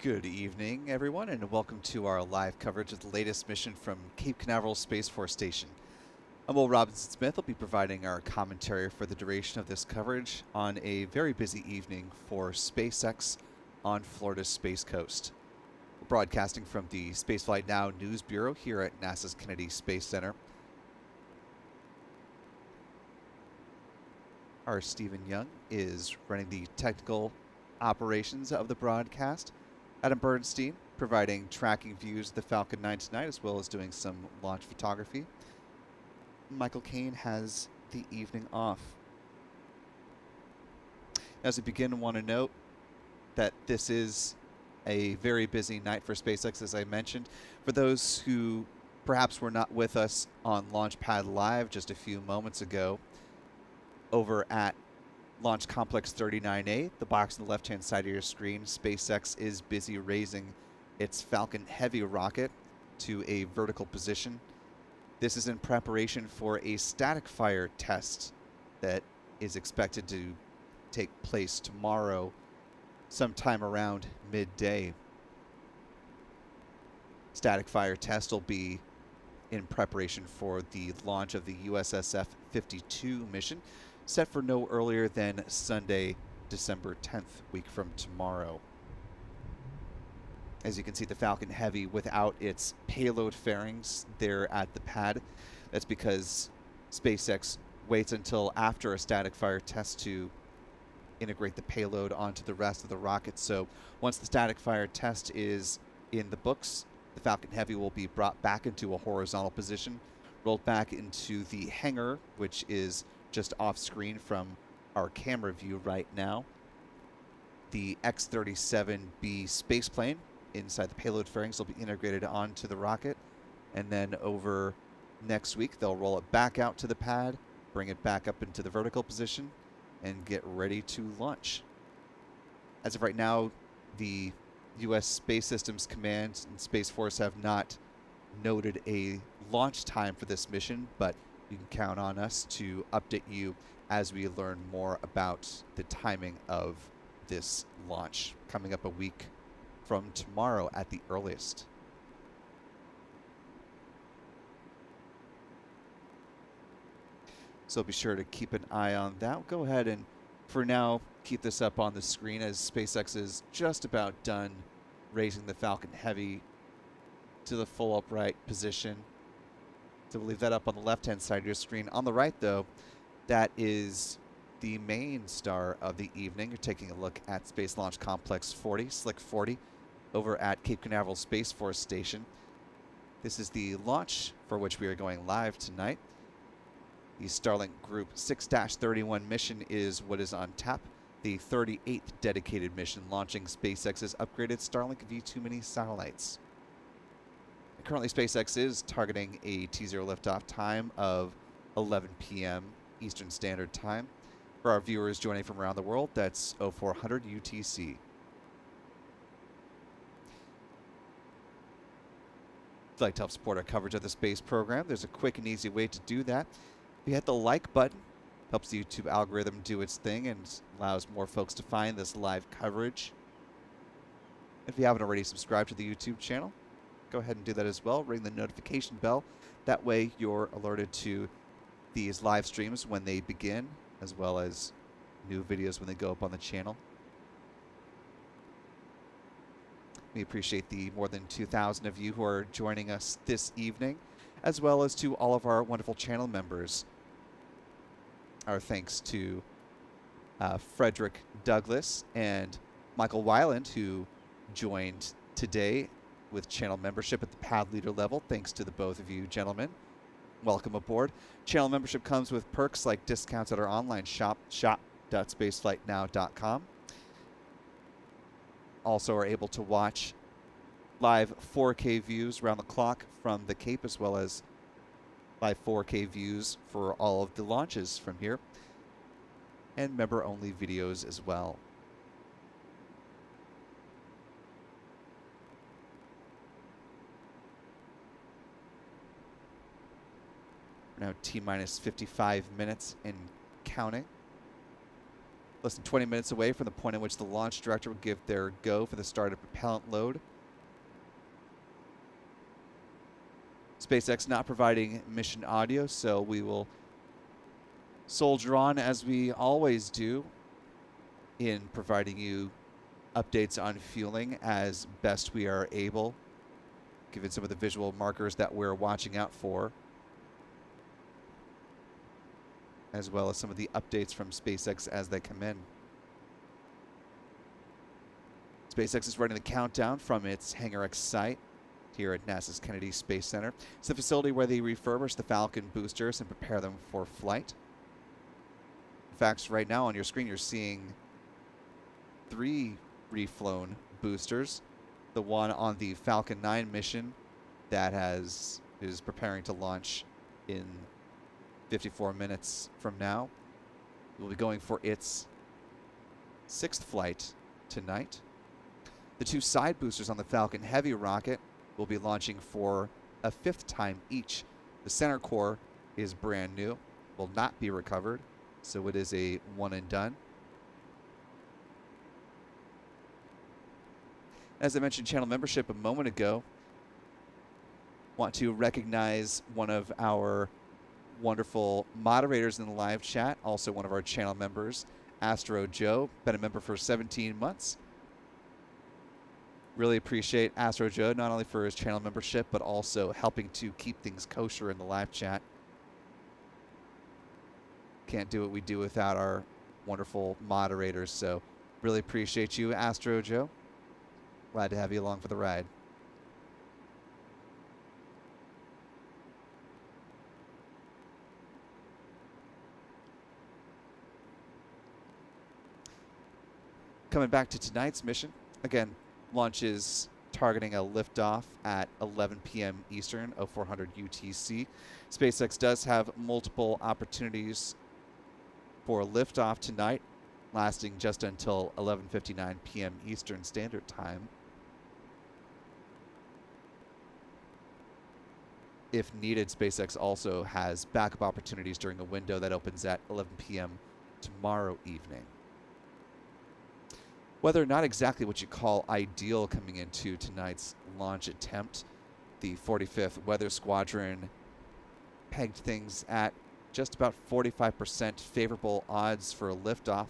Good evening, everyone, and welcome to our live coverage of the latest mission from Cape Canaveral Space Force Station. I'm Will Robinson-Smith. I'll be providing our commentary for the duration of this coverage on a very busy evening for SpaceX on Florida's Space Coast. We're broadcasting from the Spaceflight Now News Bureau here at NASA's Kennedy Space Center. Our Stephen Young is running the technical operations of the broadcast. Adam Bernstein providing tracking views of the Falcon 9 tonight, as well as doing some launch photography. Michael Kane has the evening off. As we begin, I want to note that this is a very busy night for SpaceX, as I mentioned. For those who perhaps were not with us on Launchpad Live just a few moments ago, over at Launch Complex 39A, the box on the left-hand side of your screen, SpaceX is busy raising its Falcon Heavy rocket to a vertical position. This is in preparation for a static fire test that is expected to take place tomorrow, sometime around midday. Static fire test will be in preparation for the launch of the USSF-52 mission, set for no earlier than Sunday, December 10th, week from tomorrow. As you can see, the Falcon Heavy without its payload fairings there at the pad. That's because SpaceX waits until after a static fire test to integrate the payload onto the rest of the rocket. So once the static fire test is in the books, the Falcon Heavy will be brought back into a horizontal position, rolled back into the hangar, which is just off screen from our camera view right now. The X-37B spaceplane inside the payload fairings will be integrated onto the rocket, and then over next week they'll roll it back out to the pad, bring it back up into the vertical position, and get ready to launch. As of right now, the U.S. Space Systems Command and Space Force have not noted a launch time for this mission, but you can count on us to update you as we learn more about the timing of this launch, coming up a week from tomorrow at the earliest. So be sure to keep an eye on that. Go ahead and, for now, keep this up on the screen as SpaceX is just about done raising the Falcon Heavy to the full upright position. So we'll leave that up on the left-hand side of your screen. On the right, though, that is the main star of the evening. You're taking a look at Space Launch Complex 40, Slick 40, over at Cape Canaveral Space Force Station. This is the launch for which we are going live tonight. The Starlink Group 6-31 mission is what is on tap. The 38th dedicated mission launching SpaceX's upgraded Starlink V2 mini satellites. Currently, SpaceX is targeting a T0 liftoff time of 11 p.m. Eastern Standard Time. For our viewers joining from around the world, that's 0400 UTC. If you'd like to help support our coverage of the space program, there's a quick and easy way to do that. If you hit the like button, helps the YouTube algorithm do its thing and allows more folks to find this live coverage. If you haven't already subscribed to the YouTube channel, go ahead and do that as well. Ring the notification bell. That way you're alerted to these live streams when they begin, as well as new videos when they go up on the channel. We appreciate the more than 2,000 of you who are joining us this evening, as well as to all of our wonderful channel members. Our thanks to Frederick Douglas and Michael Weiland, who joined today with channel membership at the pad leader level. Thanks to the both of you gentlemen. Welcome aboard. Channel membership comes with perks like discounts at our online shop, shop.spaceflightnow.com. Also are able to watch live 4K views around the clock from the Cape, as well as live 4K views for all of the launches from here, and member-only videos as well. Now T-minus 55 minutes and counting. Less than 20 minutes away from the point in which the launch director will give their go for the start of propellant load. SpaceX not providing mission audio, so we will soldier on as we always do in providing you updates on fueling as best we are able, given some of the visual markers that we're watching out for, as well as some of the updates from SpaceX as they come in. SpaceX is running the countdown from its Hangar X site here at NASA's Kennedy Space Center. It's the facility where they refurbish the Falcon boosters and prepare them for flight. In fact, right now on your screen you're seeing 3 reflown boosters. The one on the Falcon 9 mission that is preparing to launch in 54 minutes from now. We'll be going for its 6th flight tonight. The 2 side boosters on the Falcon Heavy rocket will be launching for a 5th time each. The center core is brand new, will not be recovered, so it is a one and done. As I mentioned channel membership a moment ago, want to recognize one of our wonderful moderators in the live chat, also one of our channel members, Astro Joe, been a member for 17 months. Really appreciate Astro Joe, not only for his channel membership, but also helping to keep things kosher in the live chat. Can't do what we do without our wonderful moderators, so really appreciate you, Astro Joe. Glad to have you along for the ride. Coming back to tonight's mission, again, launch is targeting a liftoff at 11 p.m. Eastern, 0400 UTC. SpaceX does have multiple opportunities for liftoff tonight, lasting just until 11:59 p.m. Eastern Standard Time. If needed, SpaceX also has backup opportunities during a window that opens at 11 p.m. tomorrow evening. Whether or not exactly what you call ideal coming into tonight's launch attempt, the 45th Weather Squadron pegged things at just about 45% favorable odds for a liftoff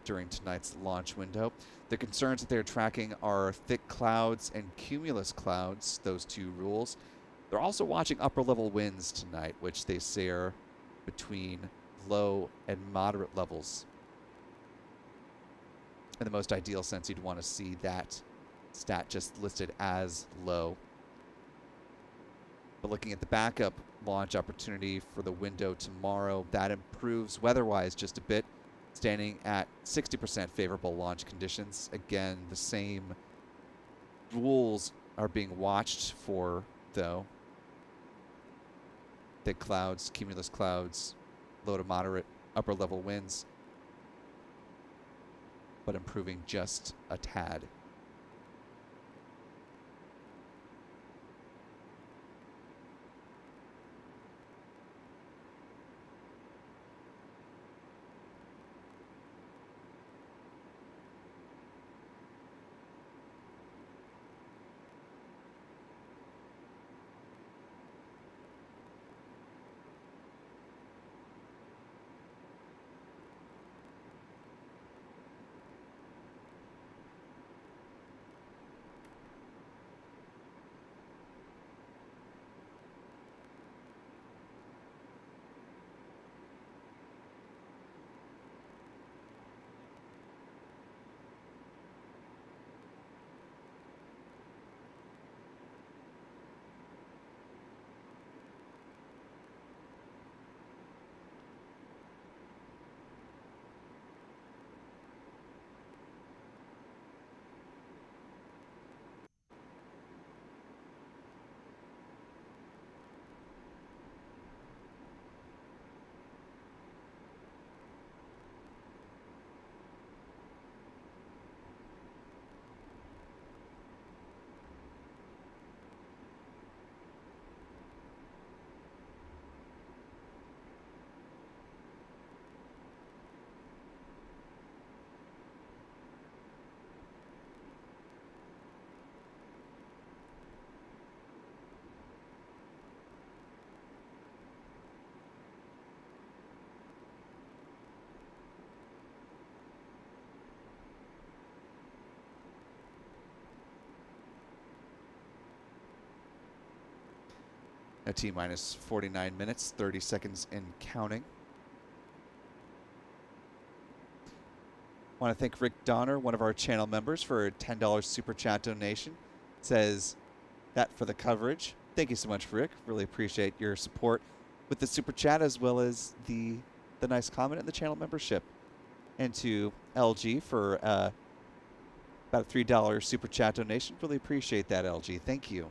during tonight's launch window. The concerns that they're tracking are thick clouds and cumulus clouds, those 2 rules. They're also watching upper level winds tonight, which they say are between low and moderate levels. In the most ideal sense, you'd want to see that stat just listed as low. But looking at the backup launch opportunity for the window tomorrow, that improves weather-wise just a bit, standing at 60% favorable launch conditions. Again, the same rules are being watched for, though. Thick clouds, cumulus clouds, low to moderate upper level winds, but improving just a tad. Now T-minus 49 minutes, 30 seconds and counting. Want to thank Rick Donner, one of our channel members, for a $10 super chat donation. Says that for the coverage. Thank you so much, Rick. Really appreciate your support with the super chat as well as the nice comment and the channel membership. And to LG for about a $3 super chat donation. Really appreciate that, LG. Thank you.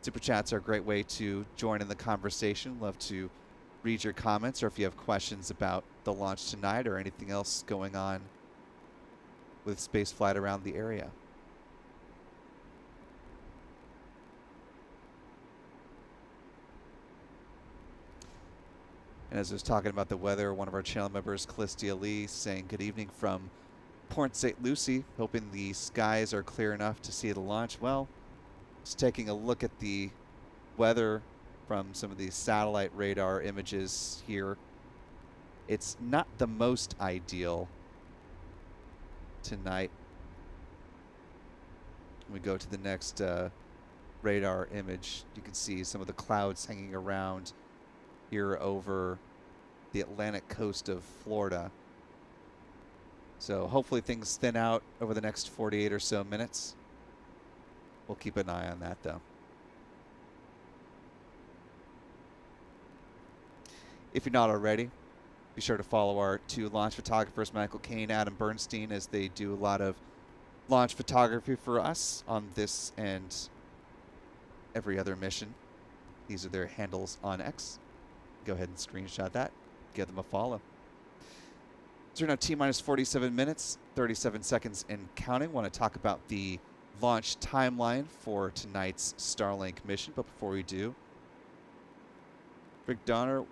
Super chats are a great way to join in the conversation. Love to read your comments, or if you have questions about the launch tonight or anything else going on with spaceflight around the area. And as I was talking about the weather, one of our channel members, Callistia Lee, saying good evening from Port St. Lucie, hoping the skies are clear enough to see the launch. Well, just taking a look at the weather from some of these satellite radar images here. It's not the most ideal tonight. When we go to the next radar image, you can see some of the clouds hanging around here over the Atlantic coast of Florida. So hopefully things thin out over the next 48 or so minutes. We'll keep an eye on that though. If you're not already, be sure to follow our two launch photographers, Michael Caine, Adam Bernstein, as they do a lot of launch photography for us on this and every other mission. These are their handles on X. Go ahead and screenshot that. Give them a follow. So we're now T-minus 47 minutes, 37 seconds and counting. Want to talk about the launch timeline for tonight's Starlink mission. But before we do, Rick Donner,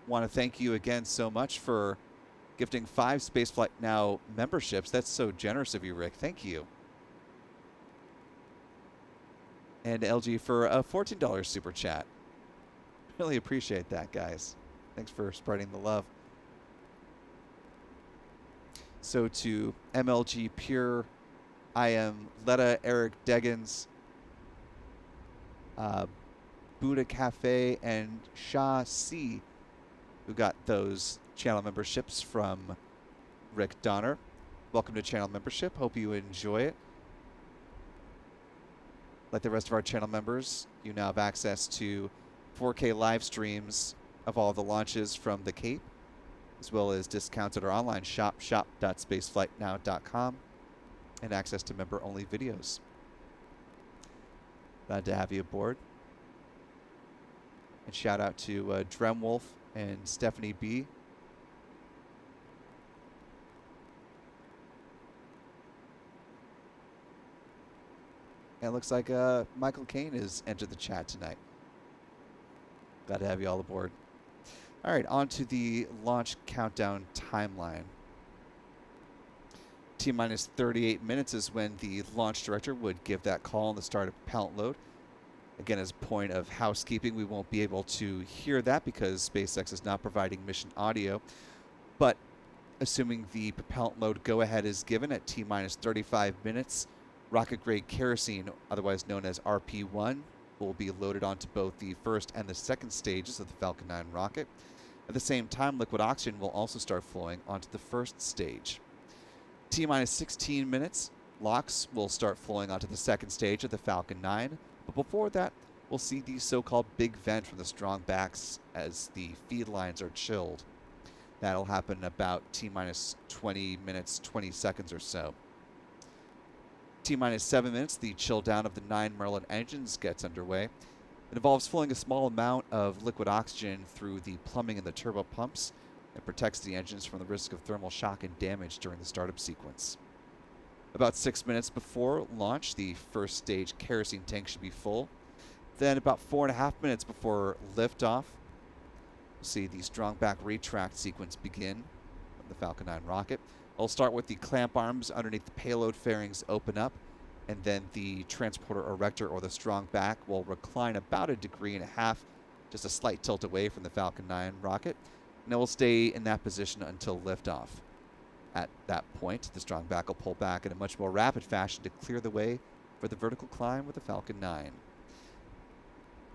want to thank you again so much for gifting 5 Spaceflight Now memberships. That's so generous of you, Rick. Thank you. And LG for a $14 super chat. Really appreciate that, guys. Thanks for spreading the love. So to MLG Pure, I am Letta, Eric Deggans, Buddha Cafe, and Shah C, who got those channel memberships from Rick Donner. Welcome to channel membership. Hope you enjoy it. Like the rest of our channel members, you now have access to 4K live streams of all the launches from the Cape, as well as discounts at our online shop, shop.spaceflightnow.com, and access to member-only videos. Glad to have you aboard. And shout out to Dremwolf and Stephanie B. And it looks like Michael Caine has entered the chat tonight. Glad to have you all aboard. All right, on to the launch countdown timeline. T-minus 38 minutes is when the launch director would give that call on the start of propellant load. Again, as a point of housekeeping, we won't be able to hear that because SpaceX is not providing mission audio. But assuming the propellant load go-ahead is given at T-minus 35 minutes, rocket-grade kerosene, otherwise known as RP-1, will be loaded onto both the first and the second stages of the Falcon 9 rocket. At the same time, liquid oxygen will also start flowing onto the first stage. T-minus 16 minutes, LOX will start flowing onto the second stage of the Falcon 9. But before that, we'll see the so-called big vent from the strong backs as the feed lines are chilled. That'll happen about T-minus 20 minutes, 20 seconds or so. T-minus 7 minutes, the chill down of the 9 Merlin engines gets underway. It involves flowing a small amount of liquid oxygen through the plumbing and the turbo pumps and protects the engines from the risk of thermal shock and damage during the startup sequence. About 6 minutes before launch, the first stage kerosene tank should be full. Then about 4.5 minutes before liftoff, we'll see the strong back retract sequence begin of the Falcon 9 rocket. I'll start with the clamp arms underneath the payload fairings open up, and then the transporter erector or the strong back will recline about 1.5 degrees, just a slight tilt away from the Falcon 9 rocket, and it will stay in that position until liftoff. At that point, the strong back will pull back in a much more rapid fashion to clear the way for the vertical climb with the Falcon 9.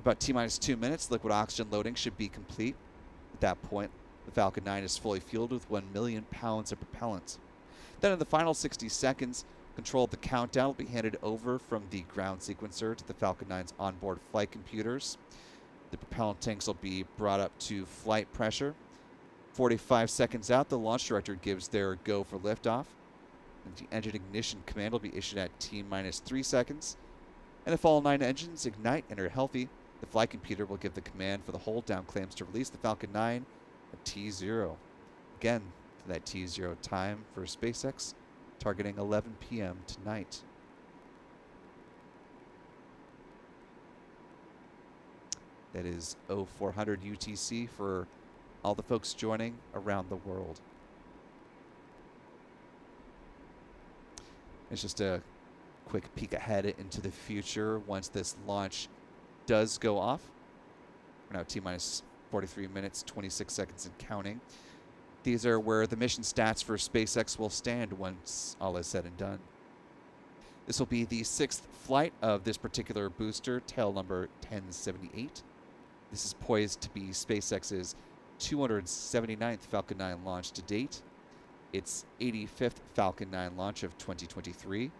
About T-minus 2 minutes, liquid oxygen loading should be complete. At that point, the Falcon 9 is fully fueled with 1 million pounds of propellant. Then in the final 60 seconds, control of the countdown will be handed over from the ground sequencer to the Falcon 9's onboard flight computers. The propellant tanks will be brought up to flight pressure. 45 seconds out, the launch director gives their go for liftoff. And the engine ignition command will be issued at T-minus 3 seconds. And if all 9 engines ignite and are healthy, the flight computer will give the command for the hold down clamps to release the Falcon 9 at T0. Again, that T0 time for SpaceX, targeting 11 p.m. tonight. That is 0400 UTC for all the folks joining around the world. It's just a quick peek ahead into the future once this launch does go off. We're now T-minus 43 minutes, 26 seconds and counting. These are where the mission stats for SpaceX will stand once all is said and done. This will be the 6th flight of this particular booster, tail number 1078. This is poised to be SpaceX's 279th Falcon 9 launch to date. Its 85th Falcon 9 launch of 2023.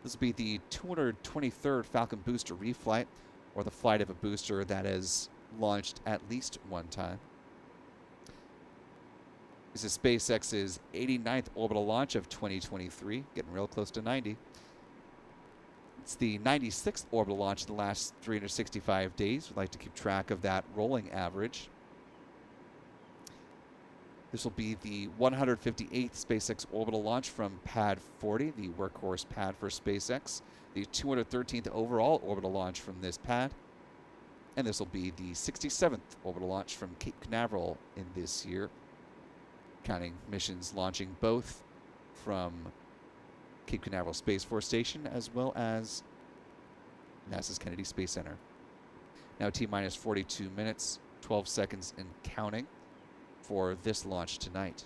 This will be the 223rd Falcon booster reflight, or the flight of a booster that has launched at least one time. This is SpaceX's 89th orbital launch of 2023, getting real close to 90. It's the 96th orbital launch in the last 365 days. We'd like to keep track of that rolling average. This will be the 158th SpaceX orbital launch from Pad 40, the workhorse pad for SpaceX, the 213th overall orbital launch from this pad, and this will be the 67th orbital launch from Cape Canaveral in this year, counting missions launching both from Cape Canaveral Space Force Station as well as NASA's Kennedy Space Center. Now T-minus 42 minutes, 12 seconds and counting for this launch tonight.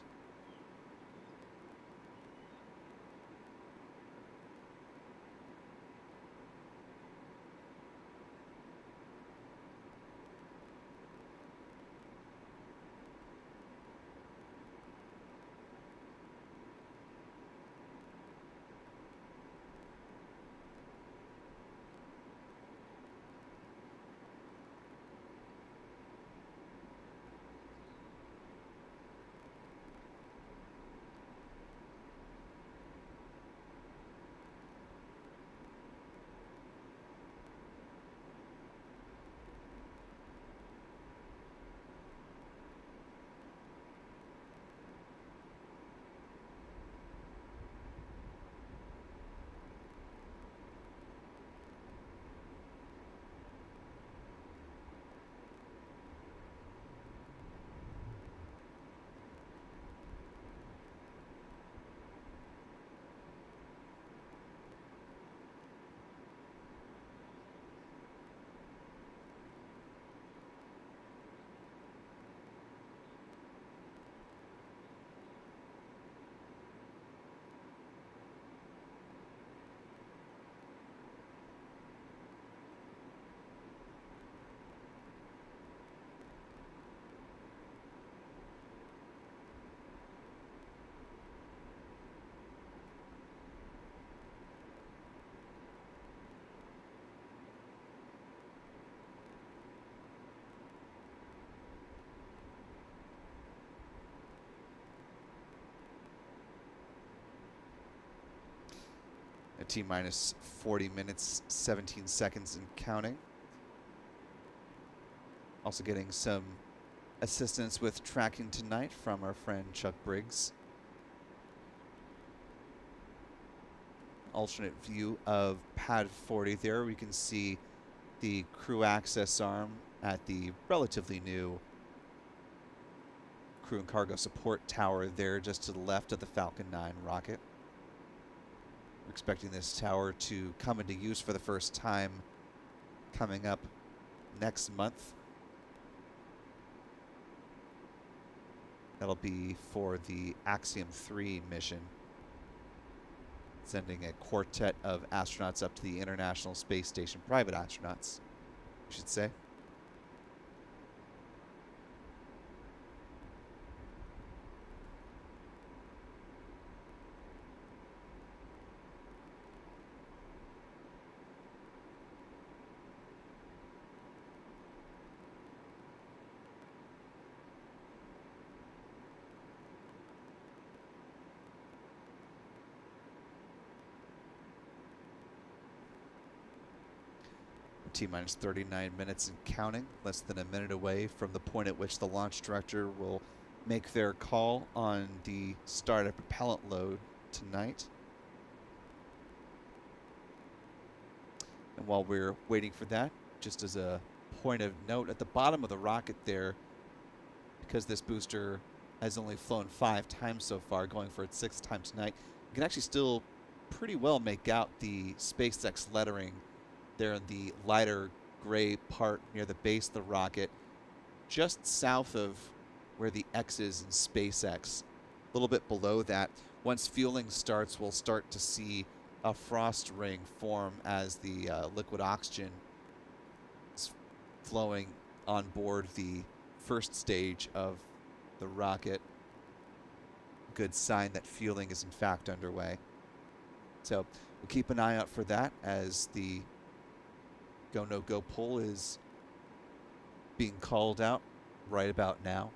T-minus 40 minutes, 17 seconds and counting. Also getting some assistance with tracking tonight from our friend Chuck Briggs. Alternate view of Pad 40 there. We can see the crew access arm at the relatively new crew and cargo support tower there just to the left of the Falcon 9 rocket. We're expecting this tower to come into use for the first time coming up next month. That'll be for the Axiom 3 mission. sending a quartet of astronauts up to the International Space Station, private astronauts, I should say. T-minus 39 minutes and counting, less than a minute away from the point at which the launch director will make their call on the start of propellant load tonight. And while we're waiting for that, just as a point of note, at the bottom of the rocket there, because this booster has only flown 5 times so far, going for its 6th time tonight, you can actually still pretty well make out the SpaceX lettering there in the lighter gray part near the base of the rocket, just south of where the X is in SpaceX. A little bit below that, once fueling starts, we'll start to see a frost ring form as the liquid oxygen is flowing on board the first stage of the rocket. Good sign that fueling is in fact underway. So we'll keep an eye out for that as the go no go poll is being called out right about now.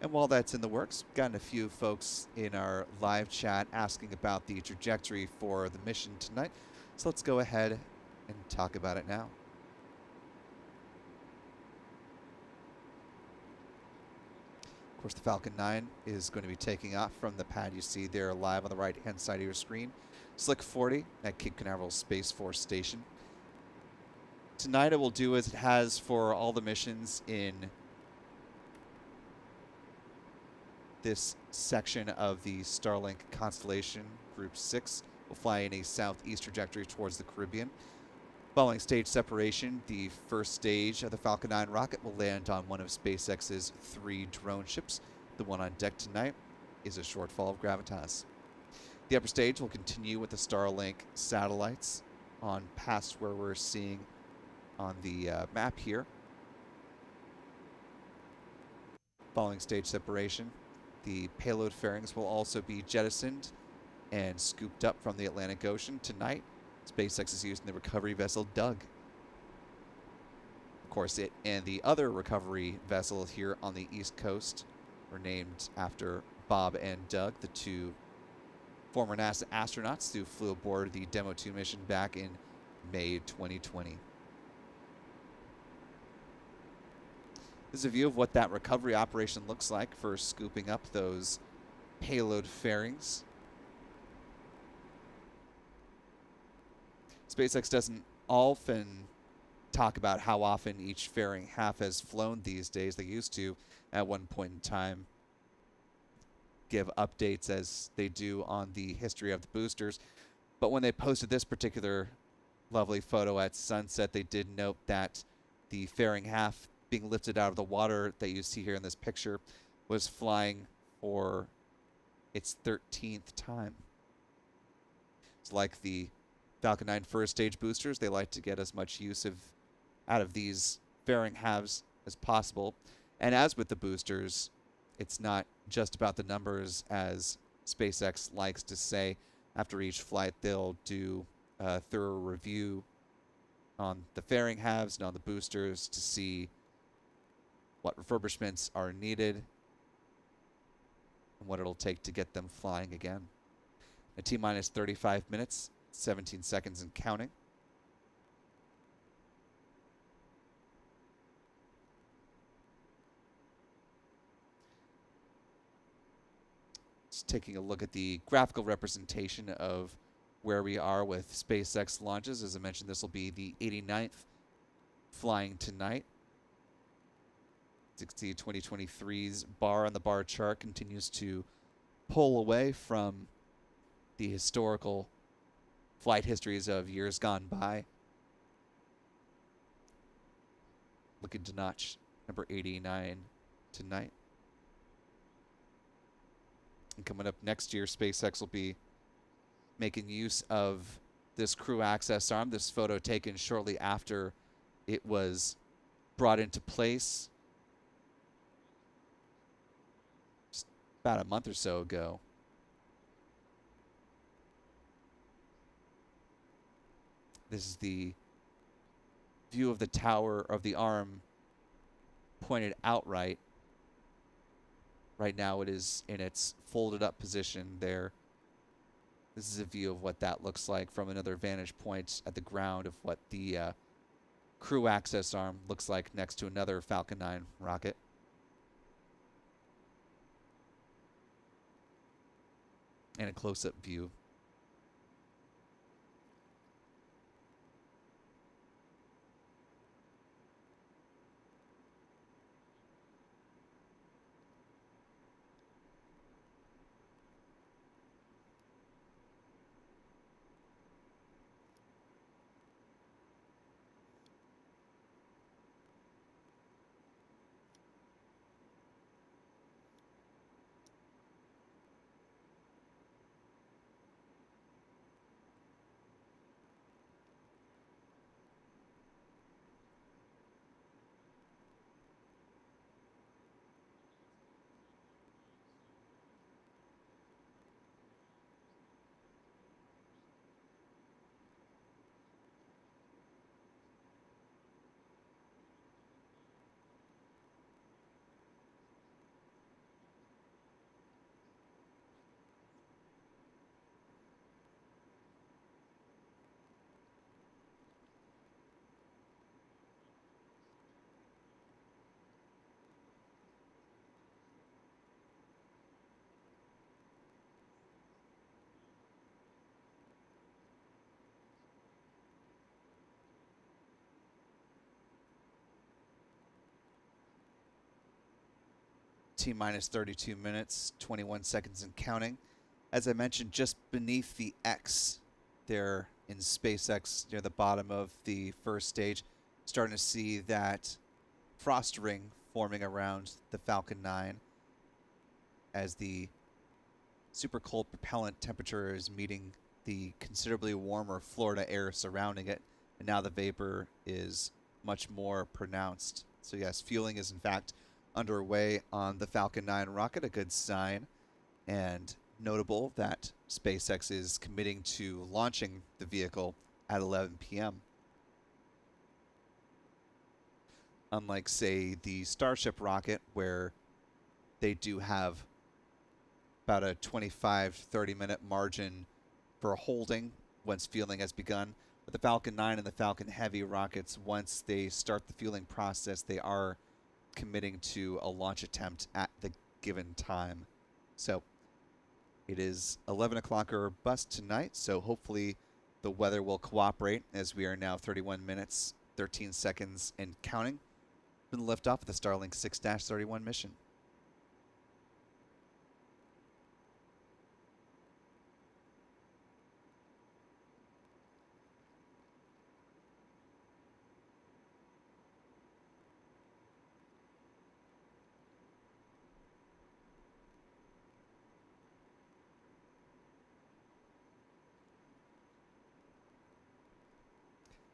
And while that's in the works, gotten a few folks in our live chat asking about the trajectory for the mission tonight. So let's go ahead and talk about it now. Of course, the Falcon 9 is going to be taking off from the pad you see there live on the right-hand side of your screen. Slick 40 at Cape Canaveral Space Force Station. Tonight it will do as it has for all the missions in this section of the Starlink constellation, Group 6. Will fly in a southeast trajectory towards the Caribbean. Following stage separation, the first stage of the Falcon 9 rocket will land on one of SpaceX's 3 drone ships. The one on deck tonight is a shortfall of gravitas. The upper stage will continue with the Starlink satellites on past where we're seeing on the map here. Following stage separation, the payload fairings will also be jettisoned and scooped up from the Atlantic Ocean. Tonight, SpaceX is using the recovery vessel Doug. Of course, it and the other recovery vessel here on the East Coast were named after Bob and Doug, the 2 former NASA astronauts who flew aboard the Demo 2 mission back in May 2020. This is a view of what that recovery operation looks like for scooping up those payload fairings. SpaceX doesn't often talk about how often each fairing half has flown these days. They used to at one point in time give updates as they do on the history of the boosters. But when they posted this particular lovely photo at sunset, they did note that the fairing half being lifted out of the water that you see here in this picture was flying for its 13th time. It's like the Falcon 9 first stage boosters. They like to get as much use out of these fairing halves as possible. And as with the boosters, it's not just about the numbers, as SpaceX likes to say. After each flight, they'll do a thorough review on the fairing halves and on the boosters to see what refurbishments are needed and what it'll take to get them flying again. A T-minus 35 minutes, 17 seconds and counting. Just taking a look at the graphical representation of where we are with SpaceX launches. As I mentioned, this will be the 89th flying tonight. 2023's bar on the bar chart continues to pull away from the historical flight histories of years gone by. Looking to notch number 89 tonight. And coming up next year, SpaceX will be making use of this crew access arm. This photo taken shortly after it was brought into place just about a month or so ago. This is the view of the tower of the arm pointed outright. Right now it is in its folded up position there. This is a view of what that looks like from another vantage point at the ground of what the crew access arm looks like next to another Falcon 9 rocket. And a close-up view. T-minus 32 minutes, 21 seconds and counting. As I mentioned, just beneath the X there in SpaceX near the bottom of the first stage, starting to see that frost ring forming around the Falcon 9 as the super cold propellant temperature is meeting the considerably warmer Florida air surrounding it, and now the vapor is much more pronounced. So yes, fueling is in fact underway on the Falcon 9 rocket, a good sign, and notable that SpaceX is committing to launching the vehicle at 11 p.m. Unlike, say, the Starship rocket, where they do have about a 25-30 minute margin for holding once fueling has begun. But the Falcon 9 and the Falcon Heavy rockets, once they start the fueling process, they are committing to a launch attempt at the given time. So it is 11 o'clock or bust tonight, so hopefully the weather will cooperate as we are now 31 minutes, 13 seconds and counting from the liftoff of the Starlink 6-31 mission.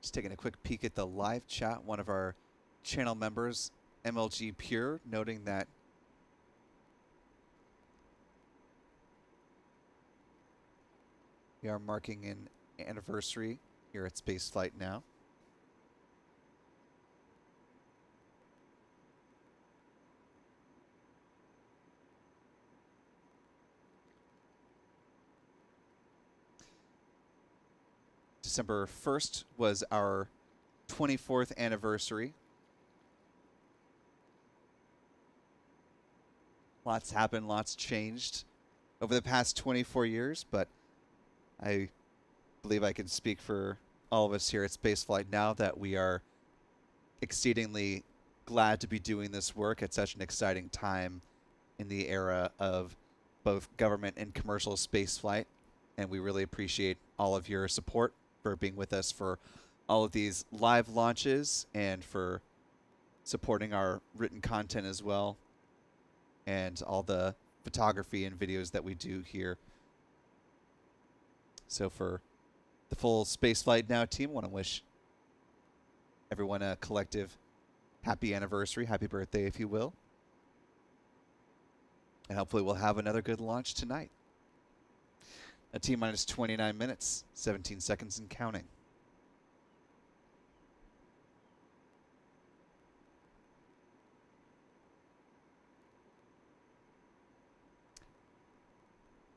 Just taking a quick peek at the live chat, one of our channel members, MLG Pure, noting that we are marking an anniversary here at Spaceflight Now. December 1st was our 24th anniversary. Lots happened, lots changed over the past 24 years, but I believe I can speak for all of us here at Spaceflight Now that we are exceedingly glad to be doing this work at such an exciting time in the era of both government and commercial spaceflight. And we really appreciate all of your support for being with us for all of these live launches and for supporting our written content as well, and all the photography and videos that we do here. So for the full Spaceflight Now team, I want to wish everyone a collective happy anniversary, happy birthday, if you will. And hopefully we'll have another good launch tonight. A T-minus 29 minutes, 17 seconds and counting.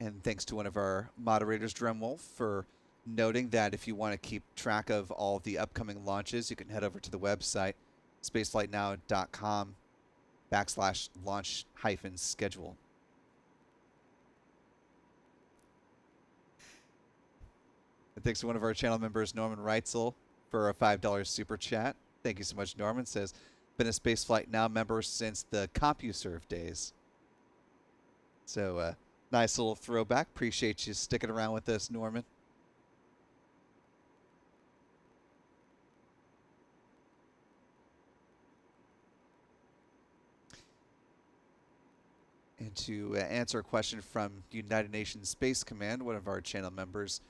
And thanks to one of our moderators, Dremwolf, for noting that if you want to keep track of all of the upcoming launches, you can head over to the website, spaceflightnow.com/launch-schedule. And thanks to one of our channel members, Norman Reitzel, for a $5 super chat. Thank you so much, Norman. Says, been a Spaceflight Now member since the CompuServe days. So, nice little throwback. Appreciate you sticking around with us, Norman. And to answer a question from United Nations Space Command, one of our channel members,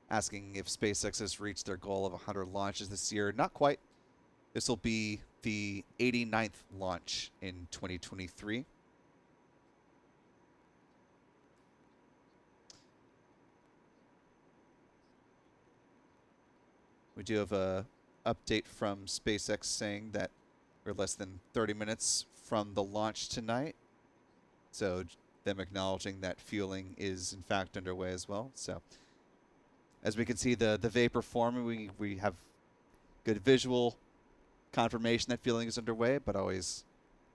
asking if SpaceX has reached their goal of 100 launches this year. Not quite. This will be the 89th launch in 2023. We do have a update from SpaceX saying that we're less than 30 minutes from the launch tonight. So them acknowledging that fueling is in fact underway as well. So as we can see the vapor forming, we have good visual confirmation that fueling is underway, but always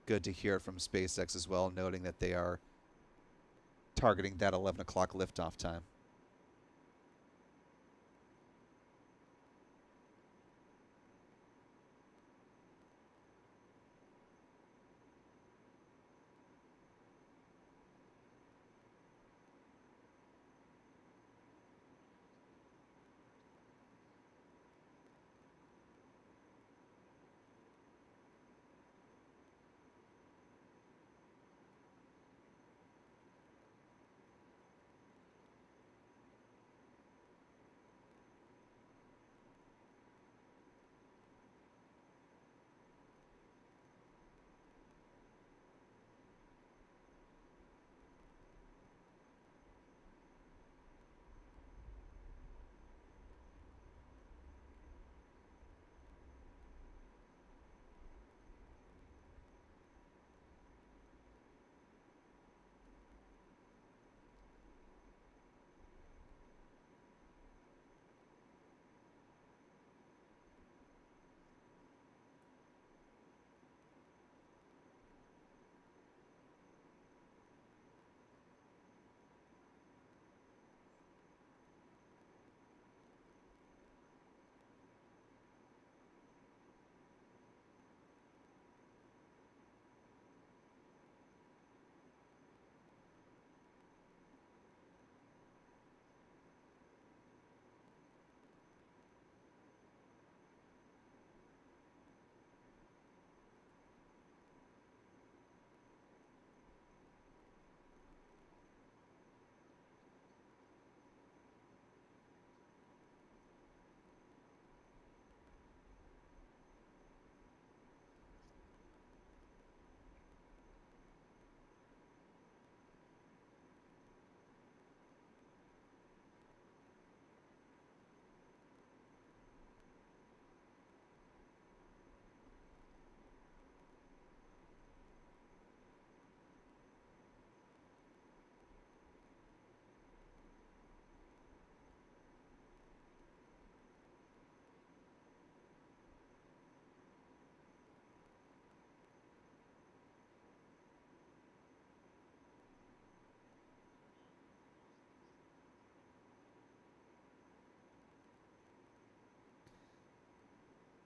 good to hear it from SpaceX as well, noting that they are targeting that 11 o'clock liftoff time.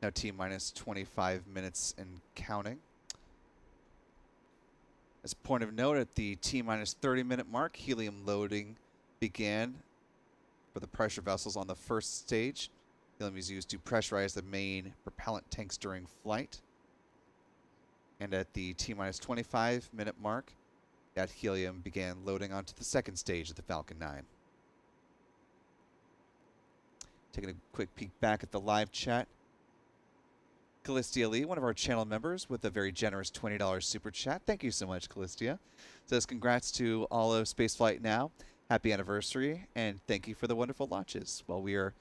Now T-minus 25 minutes and counting. As a point of note, at the T-minus 30-minute mark, helium loading began for the pressure vessels on the first stage. Helium is used to pressurize the main propellant tanks during flight. And at the T-minus 25-minute mark, that helium began loading onto the second stage of the Falcon 9. Taking a quick peek back at the live chat. Callistia Lee, one of our channel members, with a very generous $20 super chat. Thank you so much, Callistia. Says congrats to all of Spaceflight Now. Happy anniversary, and thank you for the wonderful launches. Well, we are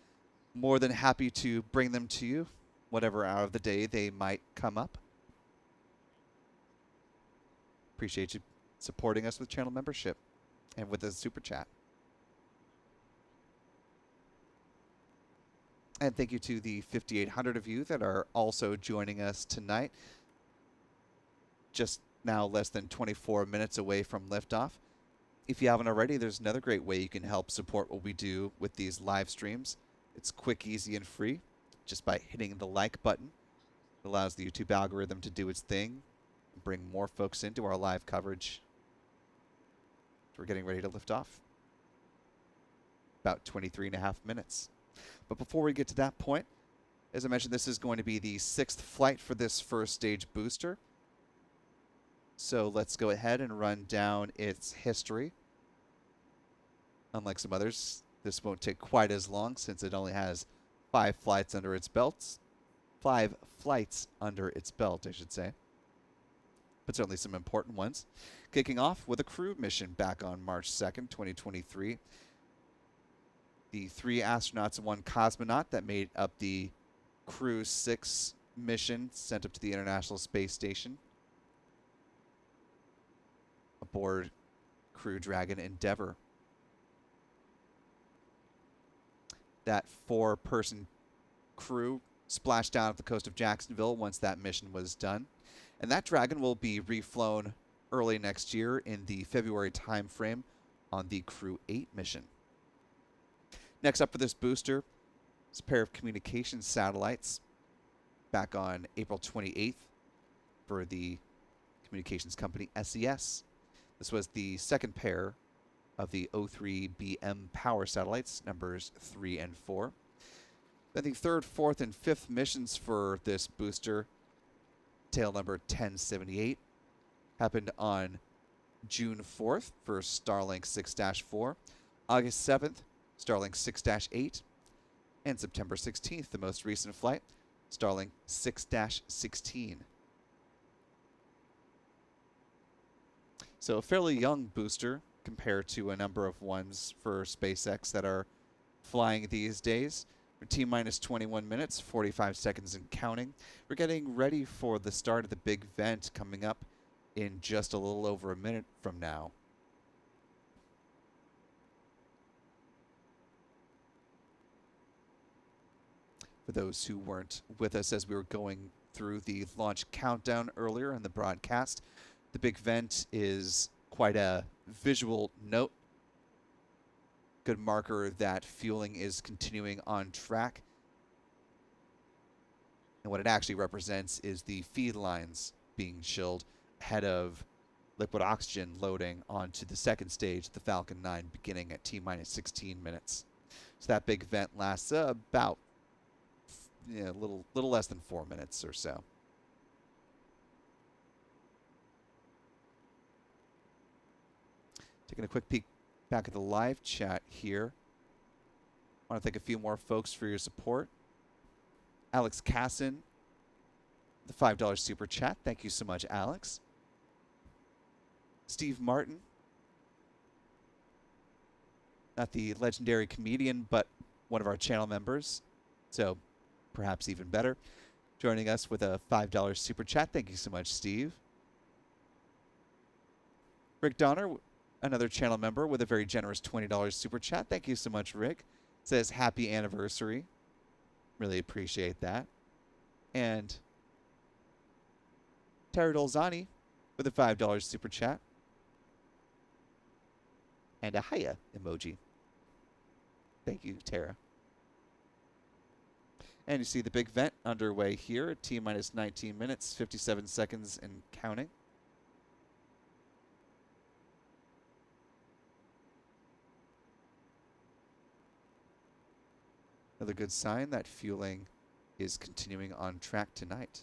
more than happy to bring them to you, whatever hour of the day they might come up. Appreciate you supporting us with channel membership and with a super chat. And thank you to the 5,800 of you that are also joining us tonight. Just now less than 24 minutes away from liftoff. If you haven't already, there's another great way you can help support what we do with these live streams. It's quick, easy, and free, just by hitting the like button. It allows the YouTube algorithm to do its thing and bring more folks into our live coverage. We're getting ready to lift off. About 23.5 minutes. But before we get to that point, as I mentioned, this is going to be the 6th flight for this first stage booster. So let's go ahead and run down its history. Unlike some others, this won't take quite as long since it only has 5 flights under its belt. 5 flights under its belt, I should say. But certainly some important ones. Kicking off with a crew mission back on March 2nd, 2023. The 3 astronauts and 1 cosmonaut that made up the Crew 6 mission sent up to the International Space Station aboard Crew Dragon Endeavour. That 4-person crew splashed down at the coast of Jacksonville once that mission was done. And that Dragon will be reflown early next year in the February timeframe on the Crew 8 mission. Next up for this booster is a pair of communications satellites back on April 28th for the communications company SES. This was the second pair of the O3BM power satellites, numbers 3 and 4. Then the 3rd, 4th, and 5th missions for this booster, tail number 1078, happened on June 4th for Starlink 6-4, August 7th, Starlink 6-8, and September 16th, the most recent flight, Starlink 6-16. So a fairly young booster compared to a number of ones for SpaceX that are flying these days. We're T-minus 21 minutes, 45 seconds and counting. We're getting ready for the start of the big vent coming up in just a little over a minute from now. For those who weren't with us as we were going through the launch countdown earlier in the broadcast, the big vent is quite a visual note. Good marker that fueling is continuing on track. And what it actually represents is the feed lines being chilled ahead of liquid oxygen loading onto the second stage of the Falcon 9 beginning at T-minus 16 minutes. So that big vent lasts about a little less than 4 minutes or so. Taking a quick peek back at the live chat here. I want to thank a few more folks for your support. Alex Casson, the $5 super chat. Thank you so much, Alex. Steve Martin, not the legendary comedian, but one of our channel members, so perhaps even better, joining us with a $5 super chat. Thank you so much, Steve. Rick Donner, another channel member with a very generous $20 super chat. Thank you so much, Rick. Says happy anniversary. Really appreciate that. And Tara Dolzani with a $5 super chat. And a hiya emoji. Thank you, Tara. And you see the big vent underway here at T-minus 19 minutes, 57 seconds and counting. Another good sign that fueling is continuing on track tonight.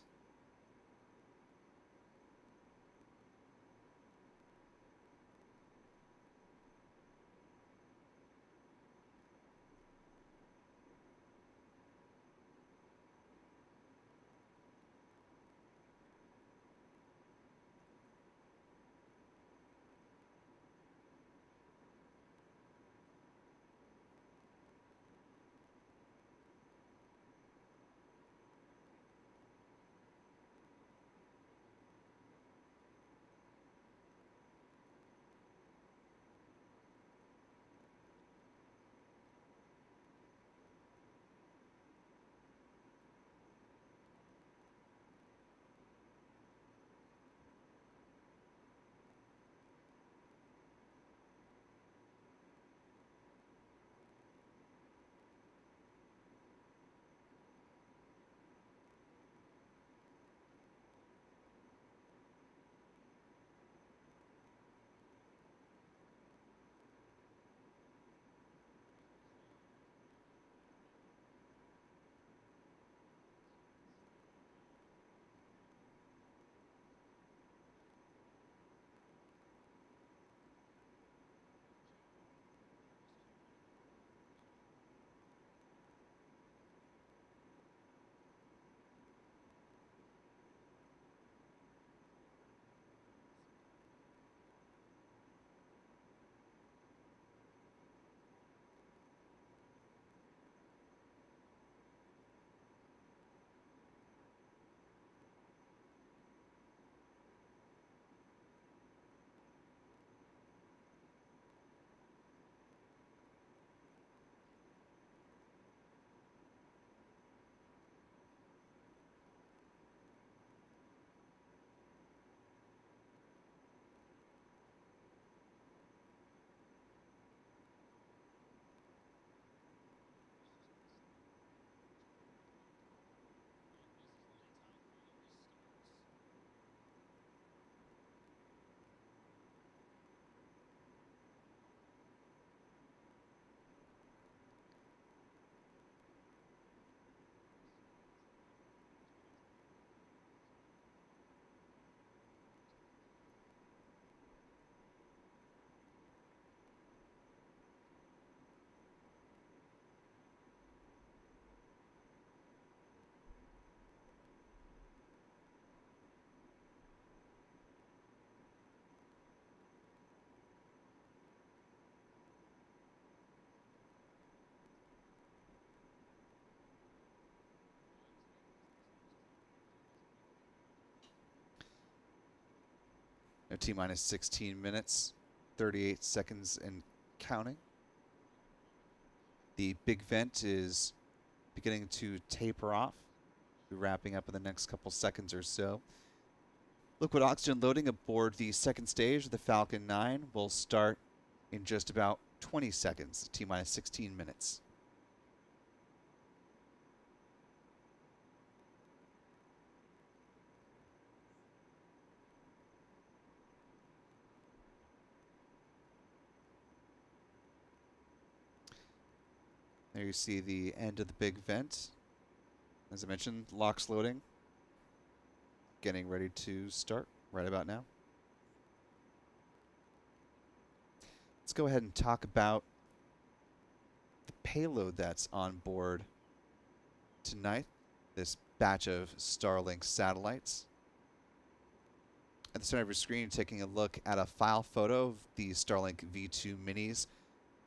T-minus 16 minutes, 38 seconds and counting. The big vent is beginning to taper off. We're wrapping up in the next couple seconds or so. Liquid oxygen loading aboard the second stage of the Falcon 9 will start in just about 20 seconds, T-minus 16 minutes. There you see the end of the big vent. As I mentioned, LOX loading. Getting ready to start right about now. Let's go ahead and talk about the payload that's on board tonight. This batch of Starlink satellites. At the center of your screen, taking a look at a file photo of the Starlink V2 minis,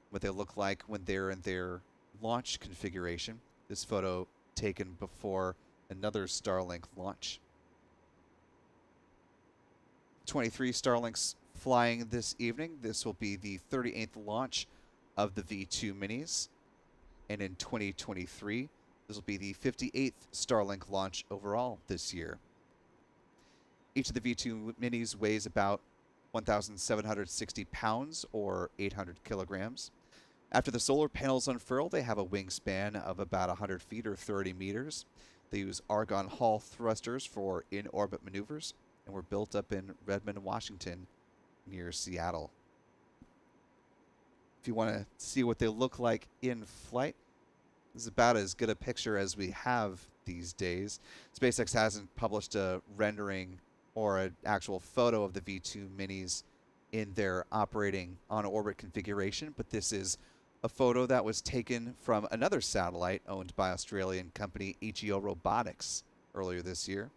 what they look like when they're in their launch configuration. This photo taken before another Starlink launch. 23 Starlinks flying this evening. This will be the 38th launch of the V2 minis. And in 2023, this will be the 58th Starlink launch overall this year. Each of the V2 minis weighs about 1,760 pounds or 800 kilograms. After the solar panels unfurl, they have a wingspan of about 100 feet or 30 meters. They use argon hull thrusters for in-orbit maneuvers and were built up in Redmond, Washington, near Seattle. If you want to see what they look like in flight, this is about as good a picture as we have these days. SpaceX hasn't published a rendering or an actual photo of the V2 minis in their operating on-orbit configuration, but this is a photo that was taken from another satellite owned by Australian company HEO Robotics earlier this year.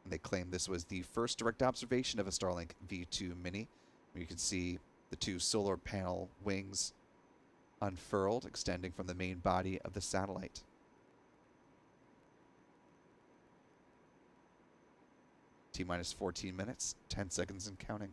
And they claim this was the first direct observation of a Starlink V2 mini. You can see the two solar panel wings unfurled, extending from the main body of the satellite. T-minus 14 minutes, 10 seconds and counting.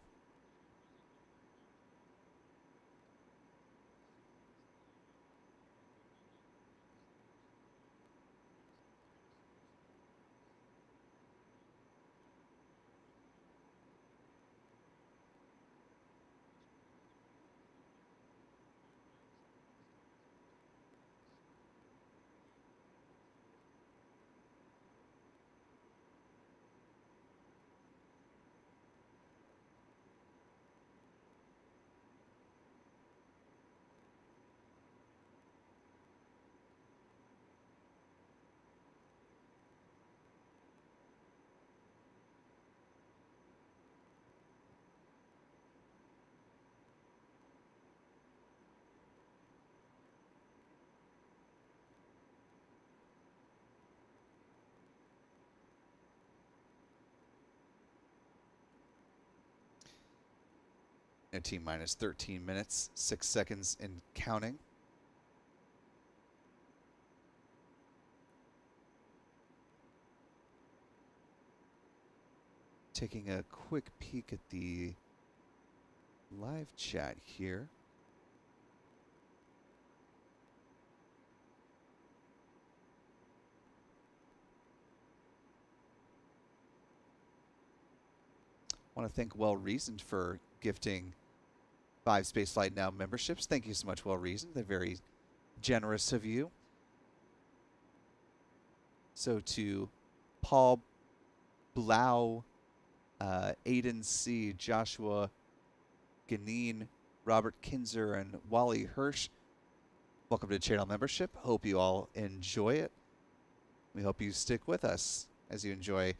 And T-minus 13 minutes, 6 seconds and counting. Taking a quick peek at the live chat here. I want to thank Well Reasoned for gifting 5 Spaceflight Now memberships. Thank you so much, Well Reasoned. They're very generous of you. So to Paul Blau, Aiden C., Joshua Ganeen, Robert Kinzer, and Wally Hirsch, welcome to channel membership. Hope you all enjoy it. We hope you stick with us as you enjoy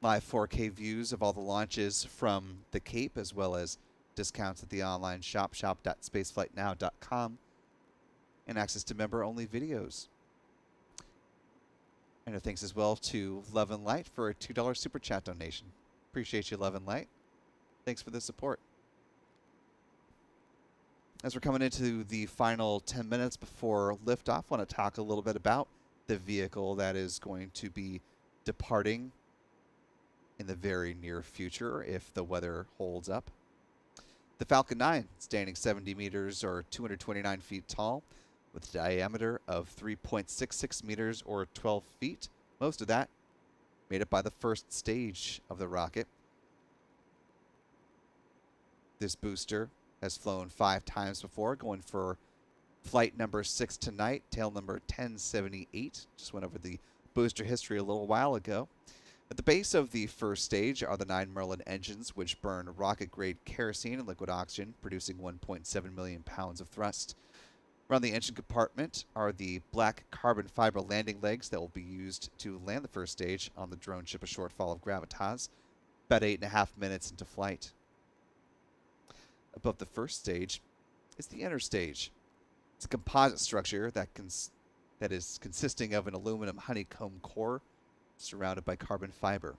live 4K views of all the launches from the Cape, as well as discounts at the online shop, shop.spaceflightnow.com, and access to member-only videos. And a thanks as well to Love and Light for a $2 super chat donation. Appreciate you, Love and Light. Thanks for the support. As we're coming into the final 10 minutes before liftoff, I want to talk a little bit about the vehicle that is going to be departing in the very near future if the weather holds up. The Falcon 9, standing 70 meters or 229 feet tall, with a diameter of 3.66 meters or 12 feet, most of that made up by the first stage of the rocket. This booster has flown 5 times before, going for flight number 6 tonight, tail number 1078. Just went over the booster history a little while ago. At the base of the first stage are the 9 Merlin engines, which burn rocket-grade kerosene and liquid oxygen, producing 1.7 million pounds of thrust. Around the engine compartment are the black carbon fiber landing legs that will be used to land the first stage on the drone ship A Shortfall of Gravitas, about 8.5 minutes into flight. Above the first stage is the inner stage. It's a composite structure that is consisting of an aluminum honeycomb core surrounded by carbon fiber.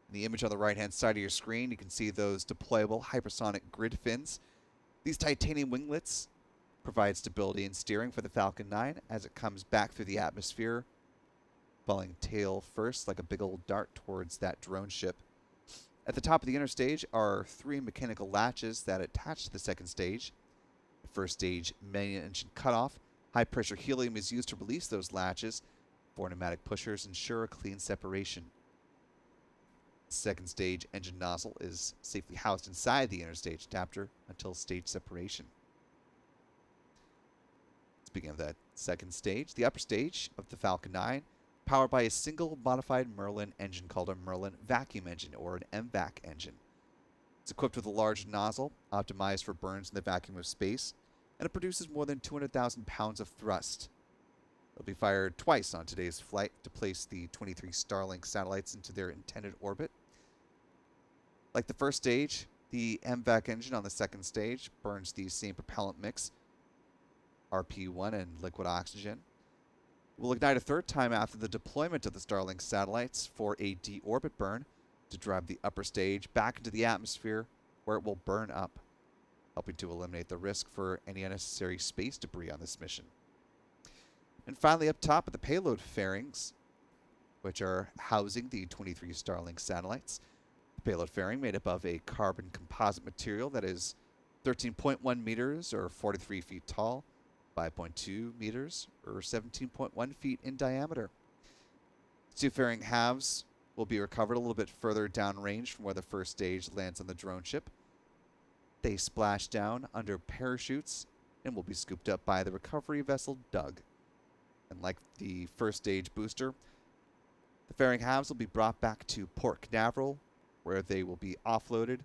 In the image on the right-hand side of your screen, you can see those deployable hypersonic grid fins. These titanium winglets provide stability and steering for the Falcon 9 as it comes back through the atmosphere, falling tail first like a big old dart towards that drone ship. At the top of the inner stage are 3 mechanical latches that attach to the second stage. The first stage main engine cutoff, high-pressure helium is used to release those latches. 4 pneumatic pushers ensure a clean separation. The second stage engine nozzle is safely housed inside the inner stage adapter until stage separation. Let's begin with that second stage. The upper stage of the Falcon 9, powered by a single modified Merlin engine called a Merlin vacuum engine, or an MVAC engine. It's equipped with a large nozzle, optimized for burns in the vacuum of space, and it produces more than 200,000 pounds of thrust. It'll be fired twice on today's flight to place the 23 Starlink satellites into their intended orbit. Like the first stage, the MVAC engine on the second stage burns the same propellant mix, RP1 and liquid oxygen. We'll ignite a third time after the deployment of the Starlink satellites for a deorbit burn to drive the upper stage back into the atmosphere where it will burn up, helping to eliminate the risk for any unnecessary space debris on this mission. And finally, up top are the payload fairings, which are housing the 23 Starlink satellites. The payload fairing made up of a carbon composite material that is 13.1 meters or 43 feet tall, 5.2 meters or 17.1 feet in diameter. The 2 fairing halves will be recovered a little bit further downrange from where the first stage lands on the drone ship. They splash down under parachutes and will be scooped up by the recovery vessel Doug. And like the first stage booster, the fairing halves will be brought back to Port Canaveral, where they will be offloaded,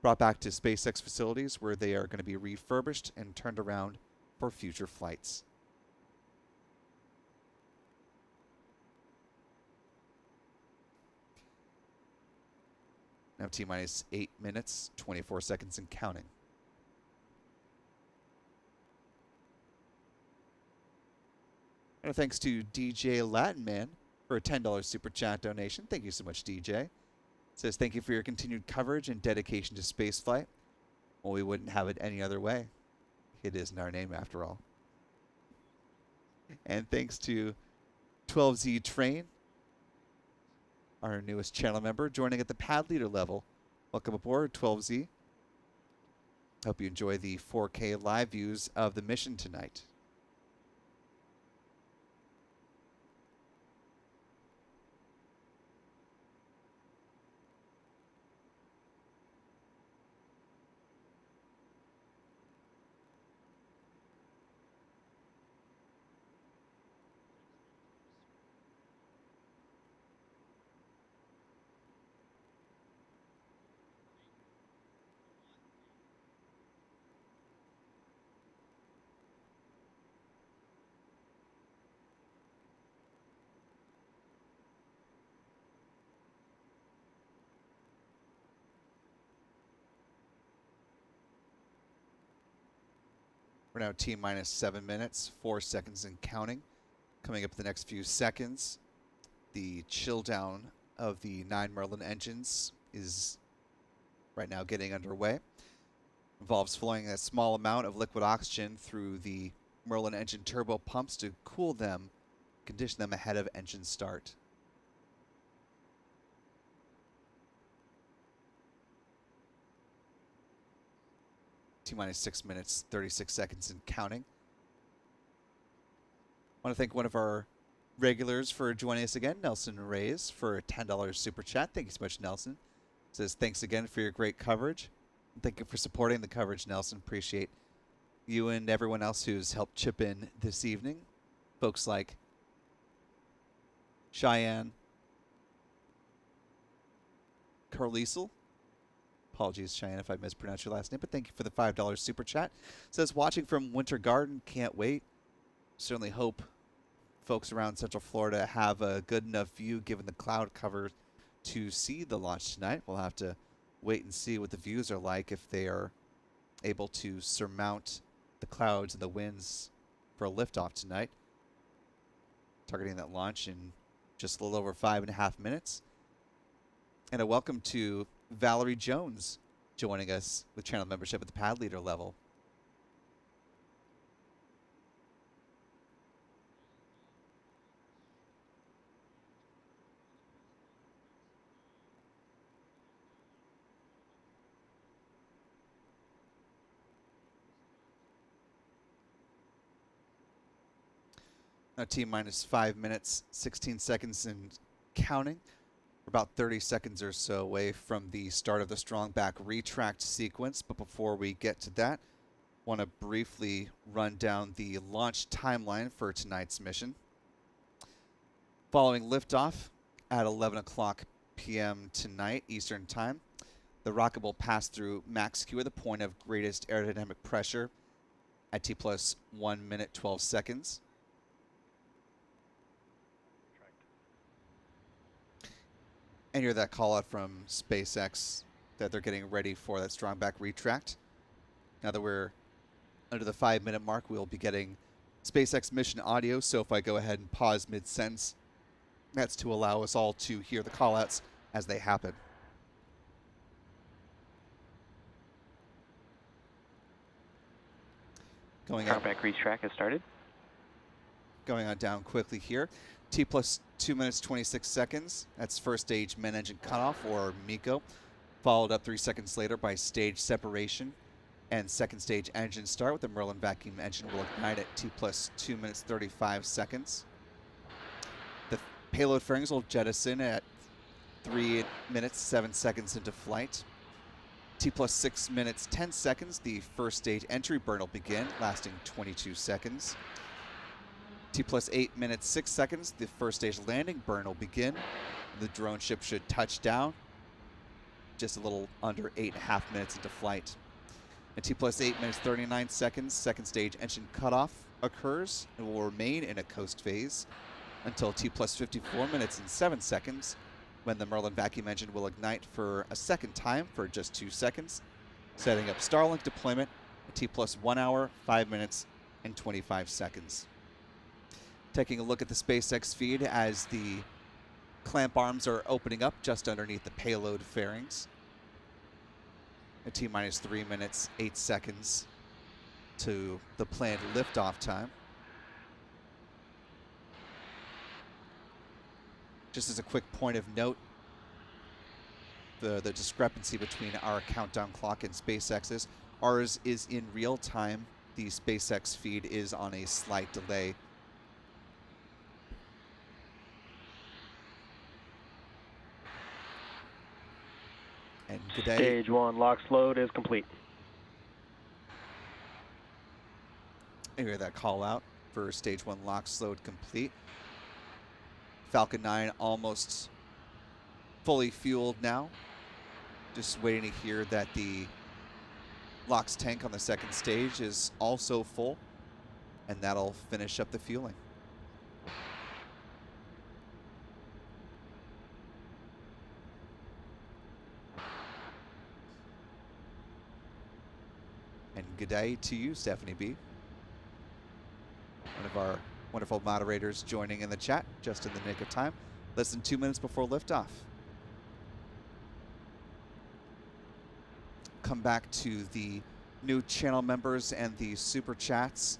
brought back to SpaceX facilities, where they are going to be refurbished and turned around for future flights. Now T-minus 8 minutes, 24 seconds and counting. And thanks to DJ Latinman for a $10 super chat donation. Thank you so much, DJ. It says, thank you for your continued coverage and dedication to spaceflight. Well, we wouldn't have it any other way. It isn't our name after all. And thanks to 12Z Train, our newest channel member, joining at the pad leader level. Welcome aboard, 12Z. Hope you enjoy the 4K live views of the mission tonight. We're now T-minus 7 minutes, 4 seconds and counting. Coming up in the next few seconds, the chill down of the 9 Merlin engines is right now getting underway. Involves flowing a small amount of liquid oxygen through the Merlin engine turbo pumps to cool them, condition them ahead of engine start. T-minus 6 minutes, 36 seconds and counting. I want to thank one of our regulars for joining us again, Nelson Reyes, for a $10 super chat. Thank you so much, Nelson. Says, thanks again for your great coverage. Thank you for supporting the coverage, Nelson. Appreciate you and everyone else who's helped chip in this evening. Folks like Cheyenne Carlisle. Apologies, Cheyenne, if I mispronounced your last name, but thank you for the $5 super chat. Says, watching from Winter Garden, can't wait. Certainly hope folks around Central Florida have a good enough view given the cloud cover to see the launch tonight. We'll have to wait and see what the views are like if they are able to surmount the clouds and the winds for a liftoff tonight. Targeting that launch in just a little over 5.5 minutes. And a welcome to Valerie Jones joining us with channel membership at the pad leader level. Now T-minus 5 minutes, 16 seconds and counting. We're about 30 seconds or so away from the start of the strong back retract sequence. But before we get to that, I want to briefly run down the launch timeline for tonight's mission. Following liftoff at 11 o'clock p.m. tonight, Eastern Time, the rocket will pass through max Q at the point of greatest aerodynamic pressure at T plus 1 minute 12 seconds. And hear that call out from SpaceX that they're getting ready for that strong back retract. Now that we're under the 5-minute mark, we'll be getting SpaceX mission audio. So if I go ahead and pause mid-sentence, that's to allow us all to hear the call outs as they happen. Strong back retract has started. Going on down quickly here. T plus 2 minutes 26 seconds. That's first stage main engine cutoff, or MECO, followed up 3 seconds later by stage separation and second stage engine start, with the Merlin vacuum engine will ignite at T plus 2 minutes 35 seconds. The payload fairings will jettison at 3 minutes 7 seconds into flight. T plus 6 minutes 10 seconds, the first stage entry burn will begin, lasting 22 seconds. T plus 8 minutes 6 seconds, the first stage landing burn will begin. The drone ship should touch down just a little under 8.5 minutes into flight. At T plus 8 minutes 39 seconds, second stage engine cutoff occurs and will remain in a coast phase until T plus 54 minutes and 7 seconds, when the Merlin vacuum engine will ignite for a second time for just 2 seconds, setting up Starlink deployment at T plus 1 hour, 5 minutes, and 25 seconds. Taking a look at the SpaceX feed as the clamp arms are opening up just underneath the payload fairings. At T minus 3 minutes, 8 seconds to the planned liftoff time. Just as a quick point of note, the discrepancy between our countdown clock and SpaceX's. Ours is in real time. The SpaceX feed is on a slight delay. And good day. Stage 1 LOX load is complete. I hear that call out for stage 1 LOX load complete. Falcon 9 almost fully fueled now. Just waiting to hear that the LOX tank on the second stage is also full, and that'll finish up the fueling. And good day to you, Stephanie B. One of our wonderful moderators joining in the chat just in the nick of time, less than 2 minutes before liftoff. Come back to the new channel members and the super chats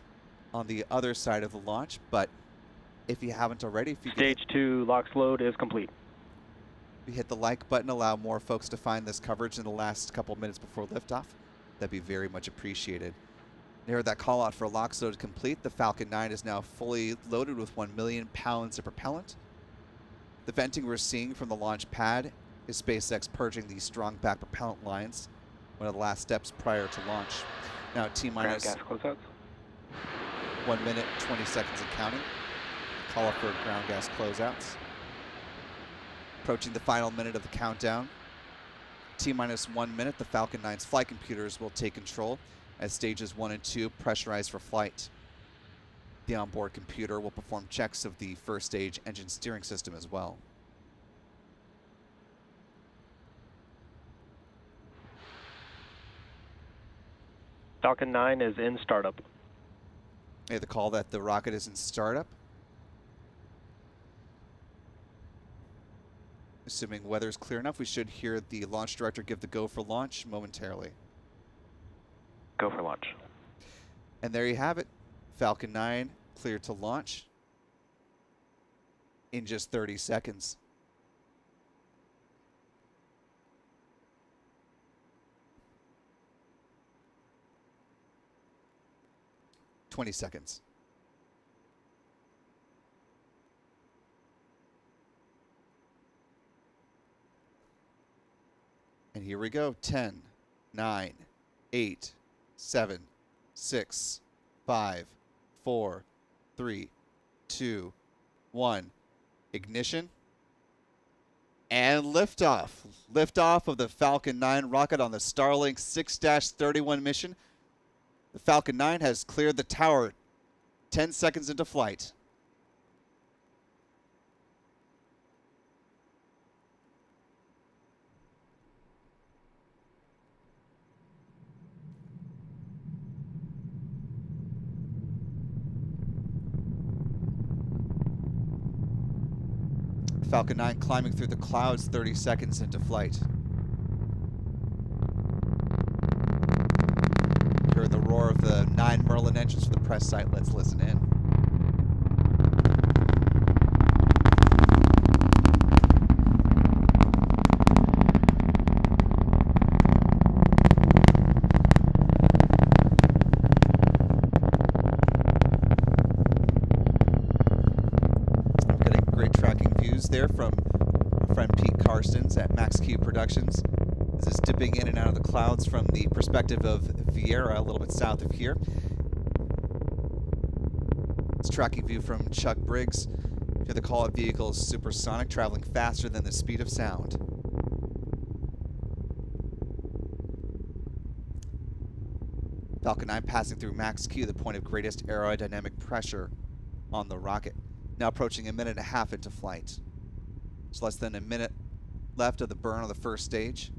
on the other side of the launch, but if you haven't already, if you Stage 2 LOX load is complete. If you hit the like button, allow more folks to find this coverage in the last couple minutes before liftoff. that'd be very much appreciated. You heard that call out for LOX load complete. The Falcon 9 is now fully loaded with 1 million pounds of propellant. The venting we're seeing from the launch pad is SpaceX purging the strong back propellant lines, one of the last steps prior to launch. Now T-minus Ground gas closeouts. 1 minute, 20 seconds and counting. Call up for ground gas closeouts. Approaching the final minute of the countdown. T-minus 1 minute, the Falcon 9's flight computers will take control as stages 1 and 2 pressurize for flight. The onboard computer will perform checks of the first stage engine steering system as well. Falcon 9 is in startup. Hey, the call that the rocket is in startup. Assuming weather's clear enough, we should hear the launch director give the go for launch momentarily. Go for launch. And there you have it. Falcon 9 cleared to launch in just 30 seconds. "20 seconds. And here we go. 10, 9, 8, 7, 6, 5, 4, 3, 2, 1. Ignition. And liftoff. Liftoff of the Falcon 9 rocket on the Starlink 6-31 mission. The Falcon 9 has cleared the tower 10 seconds into flight. Falcon 9 climbing through the clouds 30 seconds into flight. Hear the roar of the 9 Merlin engines from the press site. Let's listen in. There from our friend Pete Karstens at Max Q Productions. This is dipping in and out of the clouds from the perspective of Vieira, a little bit south of here. It's tracking view from Chuck Briggs. The call-out vehicle is supersonic, traveling faster than the speed of sound. Falcon 9 passing through Max Q, the point of greatest aerodynamic pressure on the rocket. Now approaching a minute and a half into flight. It's less than a minute left of the burn of the first stage.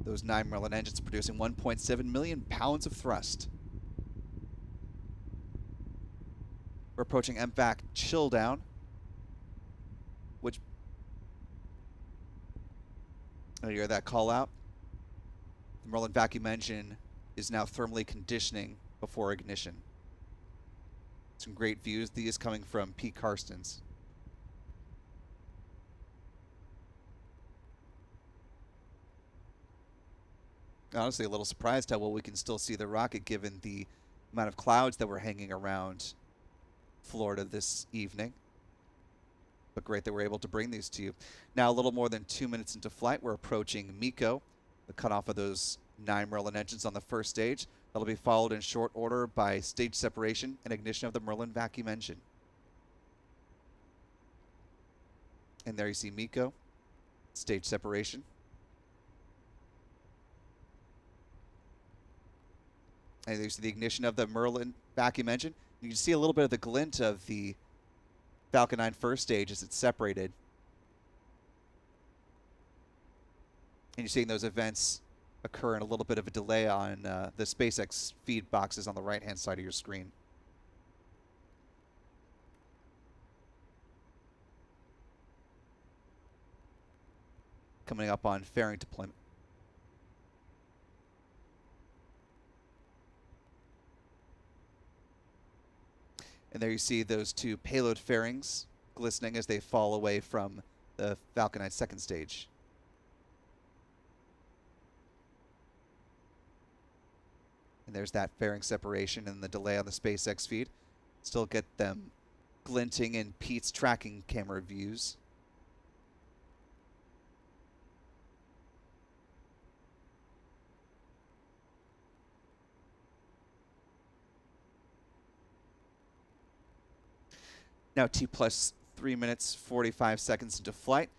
Those 9 Merlin engines producing 1.7 million pounds of thrust. We're approaching MVAC chill down, which, you hear that call out. The Merlin vacuum engine is now thermally conditioning before ignition. Some great views, these coming from Pete Karstens. Honestly, a little surprised how well we can still see the rocket given the amount of clouds that were hanging around Florida this evening. But great that we're able to bring these to you. Now, a little more than 2 minutes into flight, we're approaching MECO, the cutoff of those 9 Merlin engines on the first stage. That'll be followed in short order by stage separation and ignition of the Merlin vacuum engine. And there you see MECO, stage separation. And there's the ignition of the Merlin vacuum engine. You can see a little bit of the glint of the Falcon 9 first stage as it's separated. And you're seeing those events occur in a little bit of a delay on the SpaceX feed boxes on the right-hand side of your screen. Coming up on fairing deployment. And there you see those 2 payload fairings glistening as they fall away from the Falcon 9 second stage. And there's that fairing separation and the delay on the SpaceX feed. Still get them glinting in Pete's tracking camera views. Now T plus 3 minutes, 45 seconds into flight.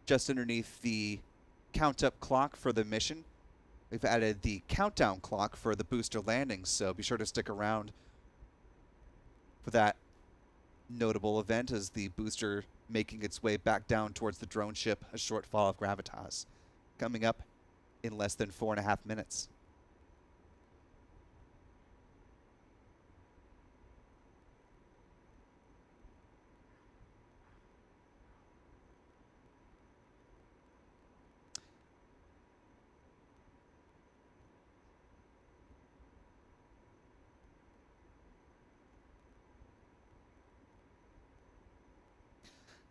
Just underneath the count-up clock for the mission, we've added the countdown clock for the booster landing, so be sure to stick around for that notable event as the booster making its way back down towards the drone ship, a short fall of gravitas, coming up in less than 4.5 minutes.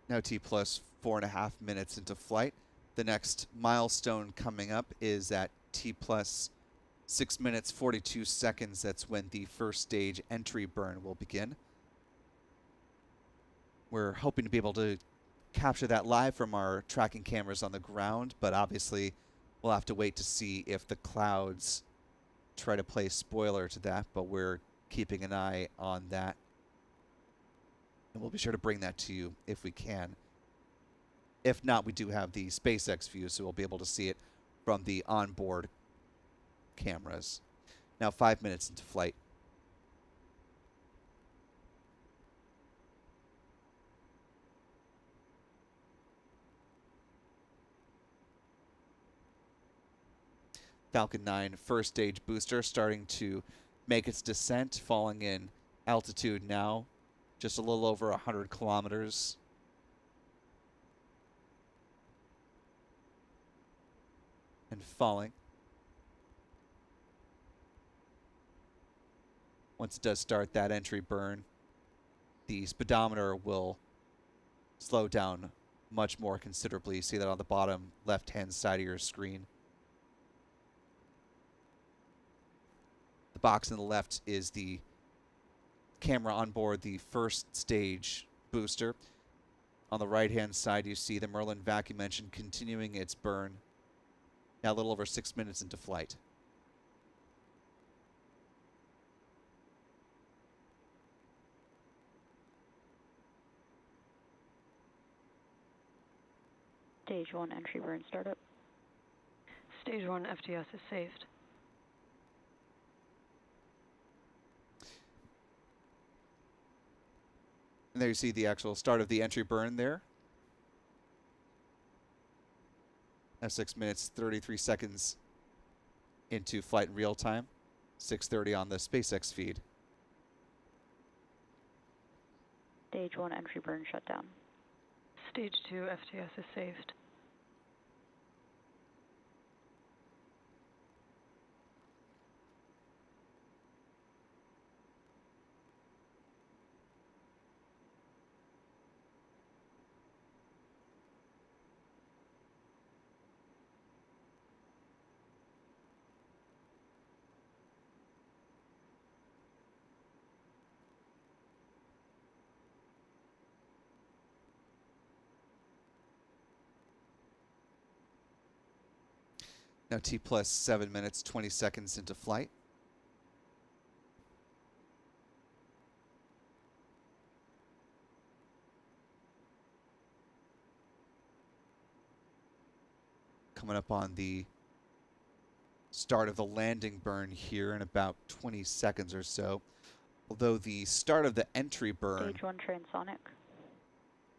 Now T plus 4.5 minutes into flight. The next milestone coming up is at T plus 6 minutes 42 seconds. That's when the first stage entry burn will begin. We're hoping to be able to capture that live from our tracking cameras on the ground, but obviously we'll have to wait to see if the clouds try to play spoiler to that, but we're keeping an eye on that. And we'll be sure to bring that to you if we can. If not, we do have the SpaceX view, so we'll be able to see it from the onboard cameras. Now 5 minutes into flight. Falcon 9 first stage booster starting to make its descent, falling in altitude now, just a little over 100 kilometers. And falling. Once it does start that entry burn, the speedometer will slow down much more considerably. You see that on the bottom left-hand side of your screen. The box on the left is the camera on board the first stage booster. On the right-hand side, you see the Merlin vacuum engine continuing its burn. Now a little over 6 minutes into flight. Stage 1 entry burn startup. Stage 1 FTS is saved. And there you see the actual start of the entry burn there. Now 6 minutes, 33 seconds into flight in real time. 6:30 on the SpaceX feed. Stage 1 entry burn shutdown. Stage 2 FTS is saved. Now T plus 7 minutes, 20 seconds into flight. Coming up on the start of the landing burn here in about 20 seconds or so. Although the start of the entry burn Stage 1 transonic.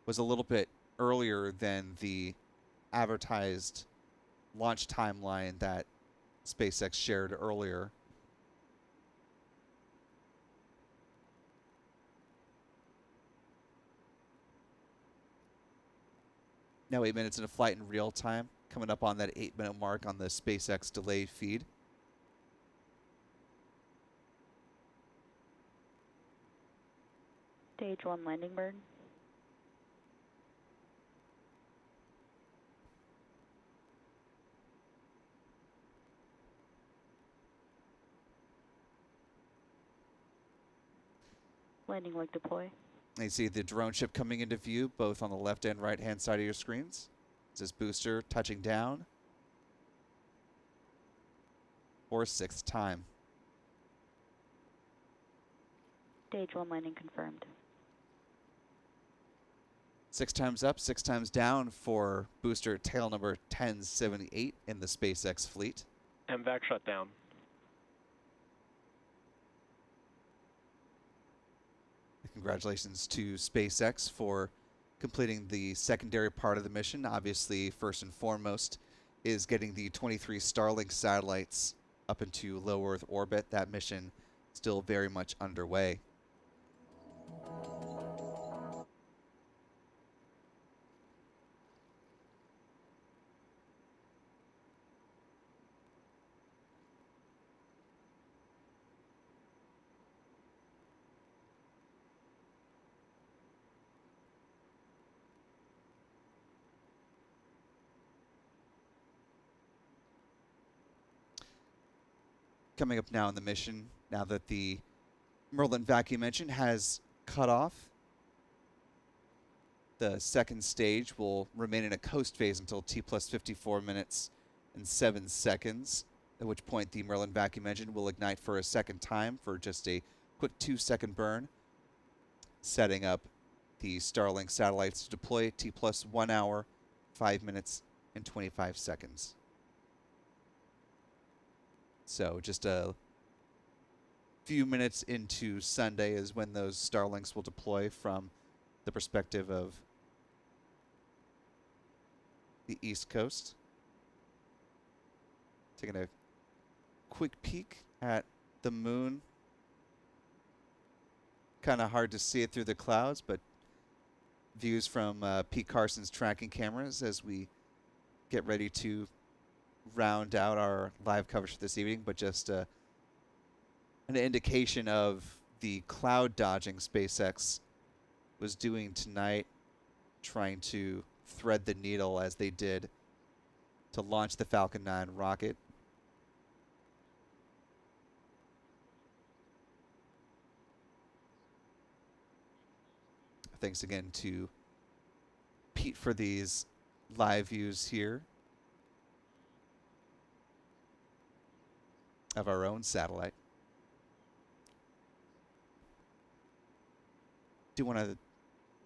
was a little bit earlier than the advertised launch timeline that SpaceX shared earlier. Now 8 minutes into flight in real time, coming up on that 8-minute mark on the SpaceX delay feed. Stage 1 landing burn. Landing leg deploy. And you see the drone ship coming into view, both on the left and right-hand side of your screens. This is booster touching down for 6th time. Stage 1 landing confirmed. 6 times up, 6 times down for booster tail number 1078 in the SpaceX fleet. MVAC shut down. Congratulations to SpaceX for completing the secondary part of the mission. Obviously, first and foremost is getting the 23 Starlink satellites up into low Earth orbit. That mission still very much underway. Coming up now in the mission, now that the Merlin vacuum engine has cut off, the second stage will remain in a coast phase until T plus 54 minutes and 7 seconds, at which point the Merlin vacuum engine will ignite for a second time for just a quick 2-second burn, setting up the Starlink satellites to deploy T plus 1 hour, 5 minutes, and 25 seconds. So just a few minutes into Sunday is when those Starlinks will deploy from the perspective of the East Coast. Taking a quick peek at the moon. Kind of hard to see it through the clouds, but views from Pete Carson's tracking cameras as we get ready to round out our live coverage for this evening, but just an indication of the cloud dodging SpaceX was doing tonight, trying to thread the needle as they did to launch the Falcon 9 rocket. Thanks again to Pete for these live views here of our own satellite. Do want to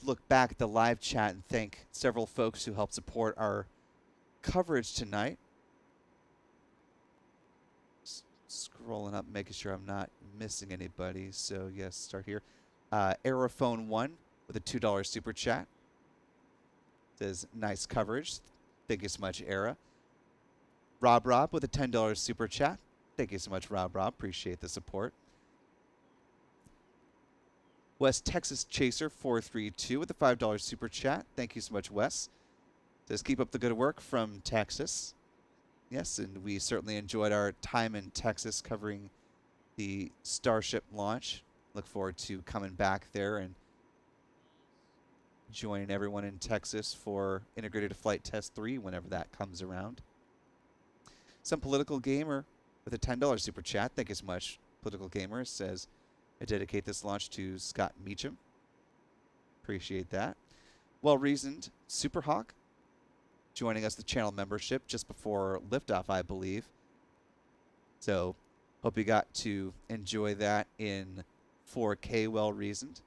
look back at the live chat and thank several folks who helped support our coverage tonight. Scrolling up, making sure I'm not missing anybody. So yes, start here. Aerophone1 with a $2 super chat. Says nice coverage. Thank you so much, Era. Rob with a $10 super chat. Thank you so much, Rob. Appreciate the support. West Texas Chaser 432 with a $5 super chat. Thank you so much, Wes. Says keep up the good work from Texas. Yes, and we certainly enjoyed our time in Texas covering the Starship launch. Look forward to coming back there and joining everyone in Texas for Integrated Flight Test 3 whenever that comes around. Some Political Gamer with a $10 super chat. Thank you so much, Political Gamer. Says, I dedicate this launch to Scott Meacham. Appreciate that. Well-reasoned Superhawk joining us, the channel membership, just before liftoff, I believe. So, hope you got to enjoy that in 4K, well-reasoned.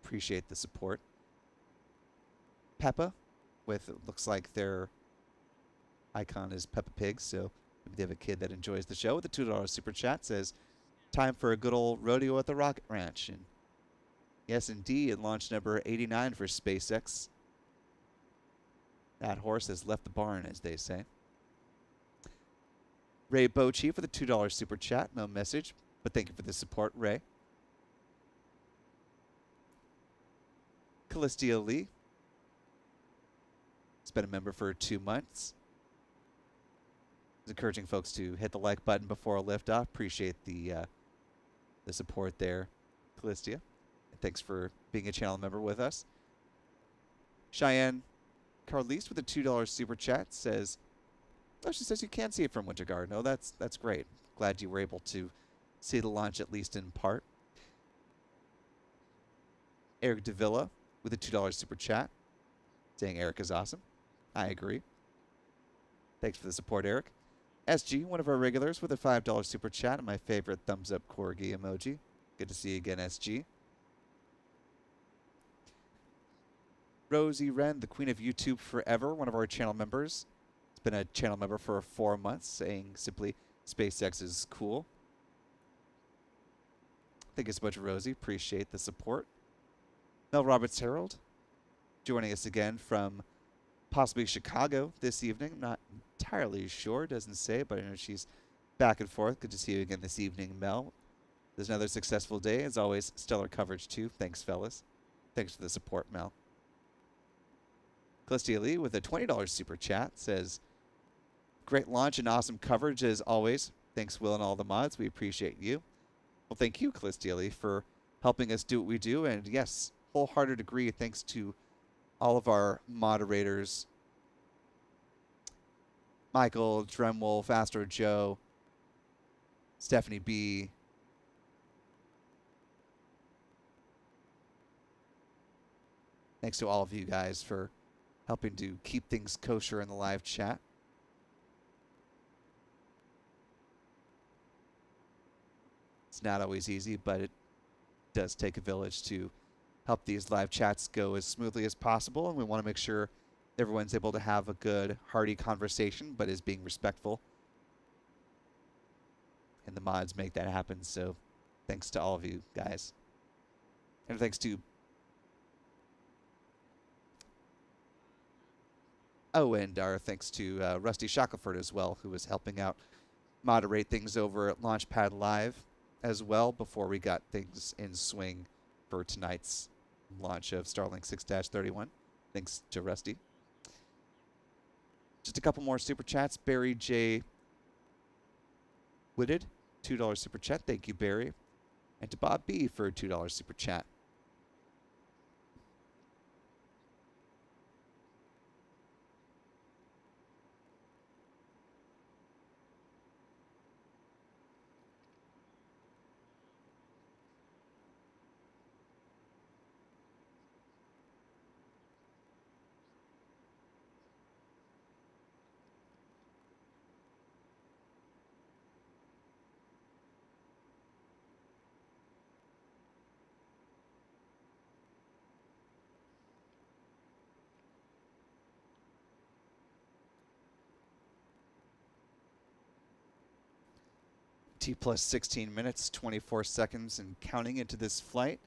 Appreciate the support. Peppa, with, it looks like their icon is Peppa Pig, so maybe they have a kid that enjoys the show. With a $2 super chat, says, time for a good old rodeo at the Rocket Ranch. And yes, indeed, launch number 89 for SpaceX. That horse has left the barn, as they say. Ray Bochief with a $2 super chat. No message, but thank you for the support, Ray. Callistia Lee has been a member for 2 months. It's encouraging folks to hit the like button before a liftoff. Appreciate the support there, Callistia. And thanks for being a channel member with us. Cheyenne Carlise with a $2 super chat says, oh, she says you can see it from Winter Garden. Oh, that's great. Glad you were able to see the launch at least in part. Eric Davila with a $2 super chat, saying Eric is awesome. I agree. Thanks for the support, Eric. SG, one of our regulars, with a $5 super chat and my favorite thumbs up corgi emoji. Good to see you again, SG. Rosie Wren, the queen of YouTube forever, one of our channel members. It's been a channel member for 4 months, saying simply, SpaceX is cool. Thank you so much, Rosie. Appreciate the support. Mel Roberts Herald, joining us again from possibly Chicago this evening. I'm not entirely sure, doesn't say, but I know she's back and forth. Good to see you again this evening, Mel. There's another successful day. As always, stellar coverage too. Thanks, fellas. Thanks for the support, Mel. Callistia Lee with a $20 super chat says, great launch and awesome coverage as always. Thanks, Will, and all the mods. We appreciate you. Well, thank you, Callistia Lee, for helping us do what we do. And yes, wholehearted agree. Thanks to all of our moderators, Michael, Dremwolf, Astro Joe, Stephanie B. Thanks to all of you guys for helping to keep things kosher in the live chat. It's not always easy, but it does take a village to help these live chats go as smoothly as possible, and we want to make sure everyone's able to have a good, hearty conversation, but is being respectful. And the mods make that happen, so thanks to all of you guys. And thanks to... Oh, and our thanks to Rusty Shackelford as well, who was helping out moderate things over at Launchpad Live as well before we got things in swing for tonight's launch of Starlink 6-31. Thanks to Rusty. Just a couple more super chats. Barry J. Wooded, $2 super chat. Thank you, Barry. And to Bob B for a $2 super chat. T plus 16 minutes, 24 seconds, and counting into this flight.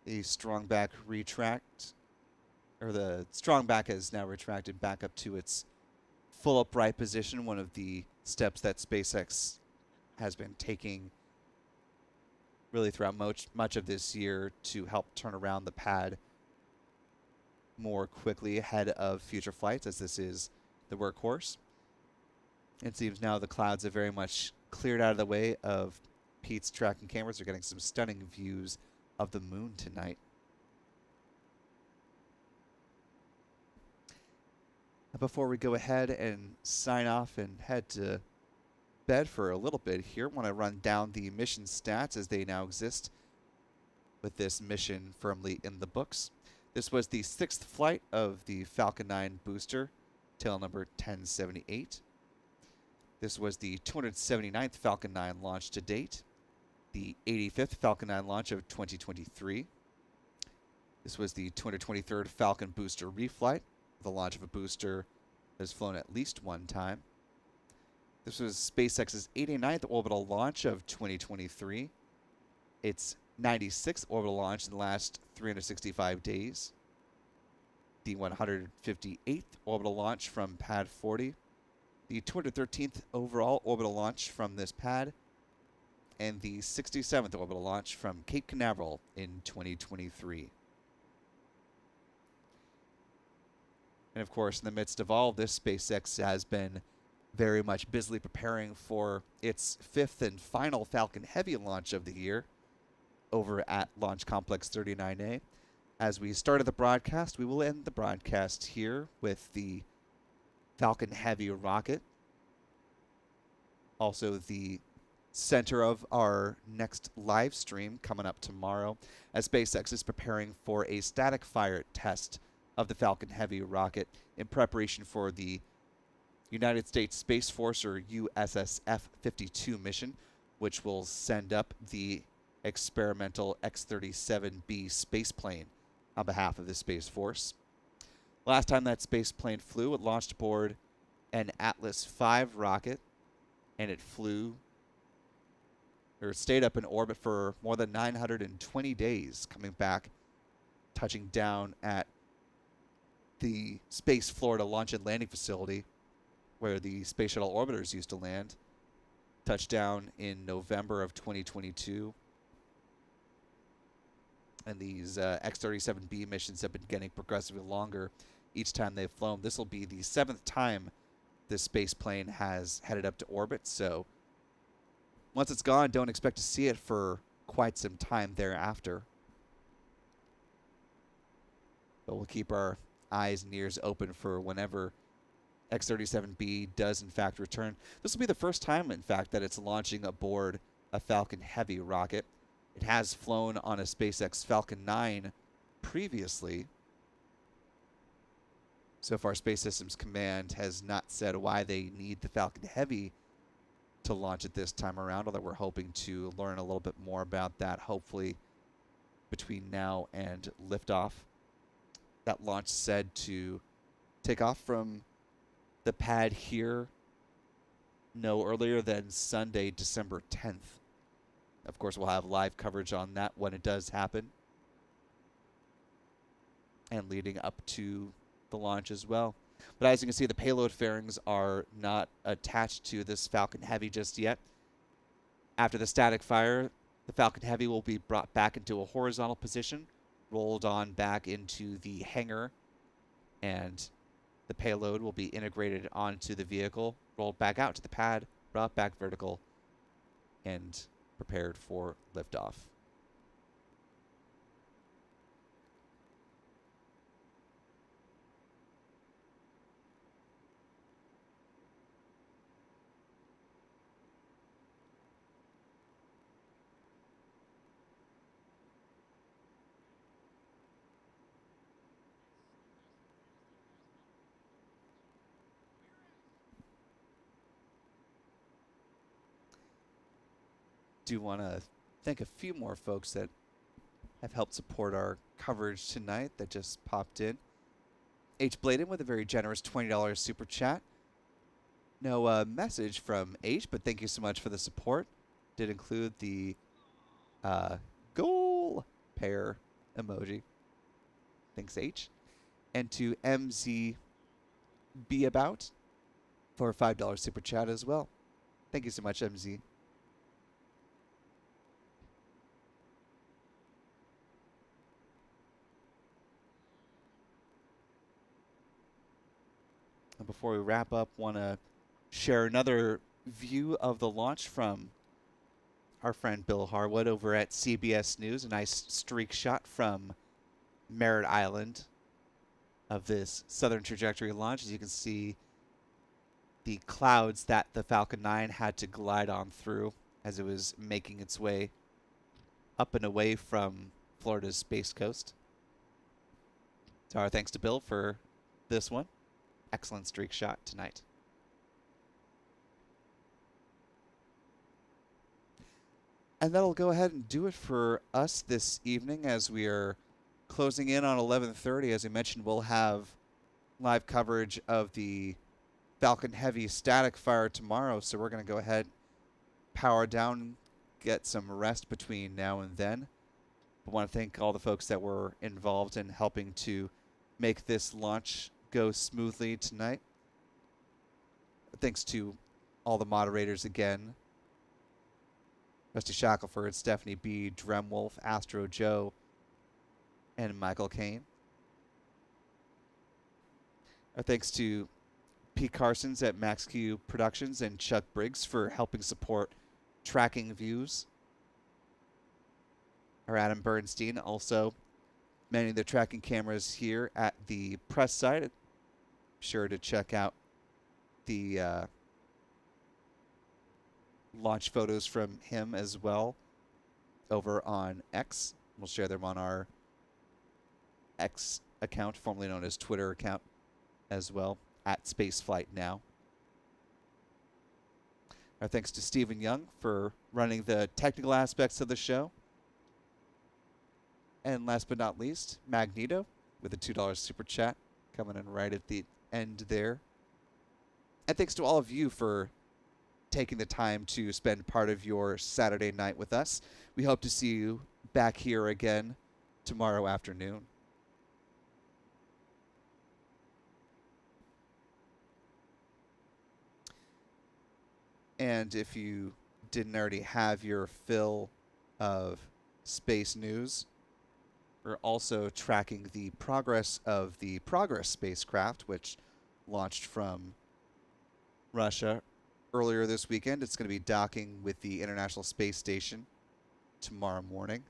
The strong back retract, or the strong back has now retracted back up to its full upright position, one of the steps that SpaceX has been taking really throughout much of this year to help turn around the pad more quickly ahead of future flights, as this is the workhorse. It seems now the clouds have very much cleared out of the way of Pete's tracking cameras. We're getting some stunning views of the moon tonight. Before we go ahead and sign off and head to bed for a little bit here, I want to run down the mission stats as they now exist with this mission firmly in the books. This was the 6th flight of the Falcon 9 booster, tail number 1078. This was the 279th Falcon 9 launch to date, the 85th Falcon 9 launch of 2023. This was the 223rd Falcon booster reflight, the launch of a booster that has flown at least one time. This was SpaceX's 89th orbital launch of 2023, its 96th orbital launch in the last 365 days, the 158th orbital launch from Pad 40, the 213th overall orbital launch from this pad, and the 67th orbital launch from Cape Canaveral in 2023. And of course, in the midst of all this, SpaceX has been very much busily preparing for its 5th and final Falcon Heavy launch of the year over at Launch Complex 39A. As we started the broadcast, we will end the broadcast here with the Falcon Heavy rocket, also the center of our next live stream coming up tomorrow, as SpaceX is preparing for a static fire test of the Falcon Heavy rocket in preparation for the United States Space Force, or USSF-52 mission, which will send up the experimental X-37B spaceplane on behalf of the Space Force. Last time that spaceplane flew, it launched aboard an Atlas V rocket, and it stayed up in orbit for more than 920 days, coming back, touching down at the Space Florida Launch and Landing Facility, where the Space Shuttle orbiters used to land. Touchdown in November of 2022. And these X-37B missions have been getting progressively longer each time they've flown. This will be the 7th time this space plane has headed up to orbit, so once it's gone, don't expect to see it for quite some time thereafter. But we'll keep our eyes and ears open for whenever X-37B does in fact return. This will be the first time, in fact, that it's launching aboard a Falcon Heavy rocket. It has flown on a SpaceX Falcon 9 previously. So far, Space Systems Command has not said why they need the Falcon Heavy to launch it this time around, although we're hoping to learn a little bit more about that, hopefully between now and liftoff. That launch said to take off from the pad here no earlier than Sunday, December 10th. Of course, we'll have live coverage on that when it does happen, and leading up to the launch as well. But as you can see, the payload fairings are not attached to this Falcon Heavy just yet. After the static fire, the Falcon Heavy will be brought back into a horizontal position, rolled on back into the hangar, and the payload will be integrated onto the vehicle, rolled back out to the pad, brought back vertical, and prepared for liftoff. Do want to thank a few more folks that have helped support our coverage tonight that just popped in. H. Bladen with a very generous $20 super chat. No message from H, but thank you so much for the support. Did include the goal pair emoji. Thanks, H. And to MZ Be About for a $5 super chat as well. Thank you so much, MZ. And before we wrap up, want to share another view of the launch from our friend Bill Harwood over at CBS News. A nice streak shot from Merritt Island of this Southern Trajectory launch. As you can see, the clouds that the Falcon 9 had to glide on through as it was making its way up and away from Florida's Space Coast. So our thanks to Bill for this one. Excellent streak shot tonight. And that'll go ahead and do it for us this evening as we are closing in on 11:30. As I mentioned, we'll have live coverage of the Falcon Heavy static fire tomorrow, so we're going to go ahead, power down, get some rest between now and then. I want to thank all the folks that were involved in helping to make this launch go smoothly tonight. Thanks to all the moderators again. Rusty Shackelford, Stephanie B., Dremwolf, Astro Joe, and Michael Kane. Our thanks to Pete Carsons at MaxQ Productions and Chuck Briggs for helping support tracking views. Our Adam Bernstein also manning the tracking cameras here at the press site. Be sure to check out the launch photos from him as well over on X. We'll share them on our X account, formerly known as Twitter account, as well, at Spaceflight Now. Our thanks to Stephen Young for running the technical aspects of the show. And last but not least, Magneto with a $2 super chat coming in right at the end there. And thanks to all of you for taking the time to spend part of your Saturday night with us. We hope to see you back here again tomorrow afternoon. And if you didn't already have your fill of space news, we're also tracking the progress of the Progress spacecraft, which launched from Russia earlier this weekend. It's going to be docking with the International Space Station tomorrow morning.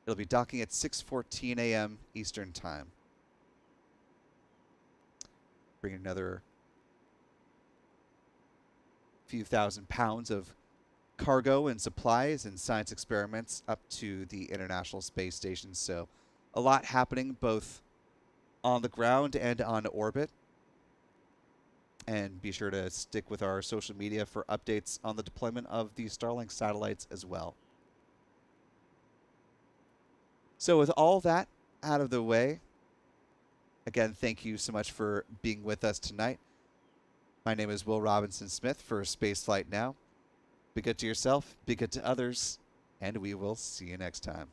It'll be docking at 6:14 a.m. Eastern Time. Bring another few thousand pounds of cargo and supplies and science experiments up to the International Space Station. So a lot happening both on the ground and on orbit. And be sure to stick with our social media for updates on the deployment of the Starlink satellites as well. So with all that out of the way, again, thank you so much for being with us tonight. My name is Will Robinson Smith for Spaceflight Now. Be good to yourself, be good to others, and we will see you next time.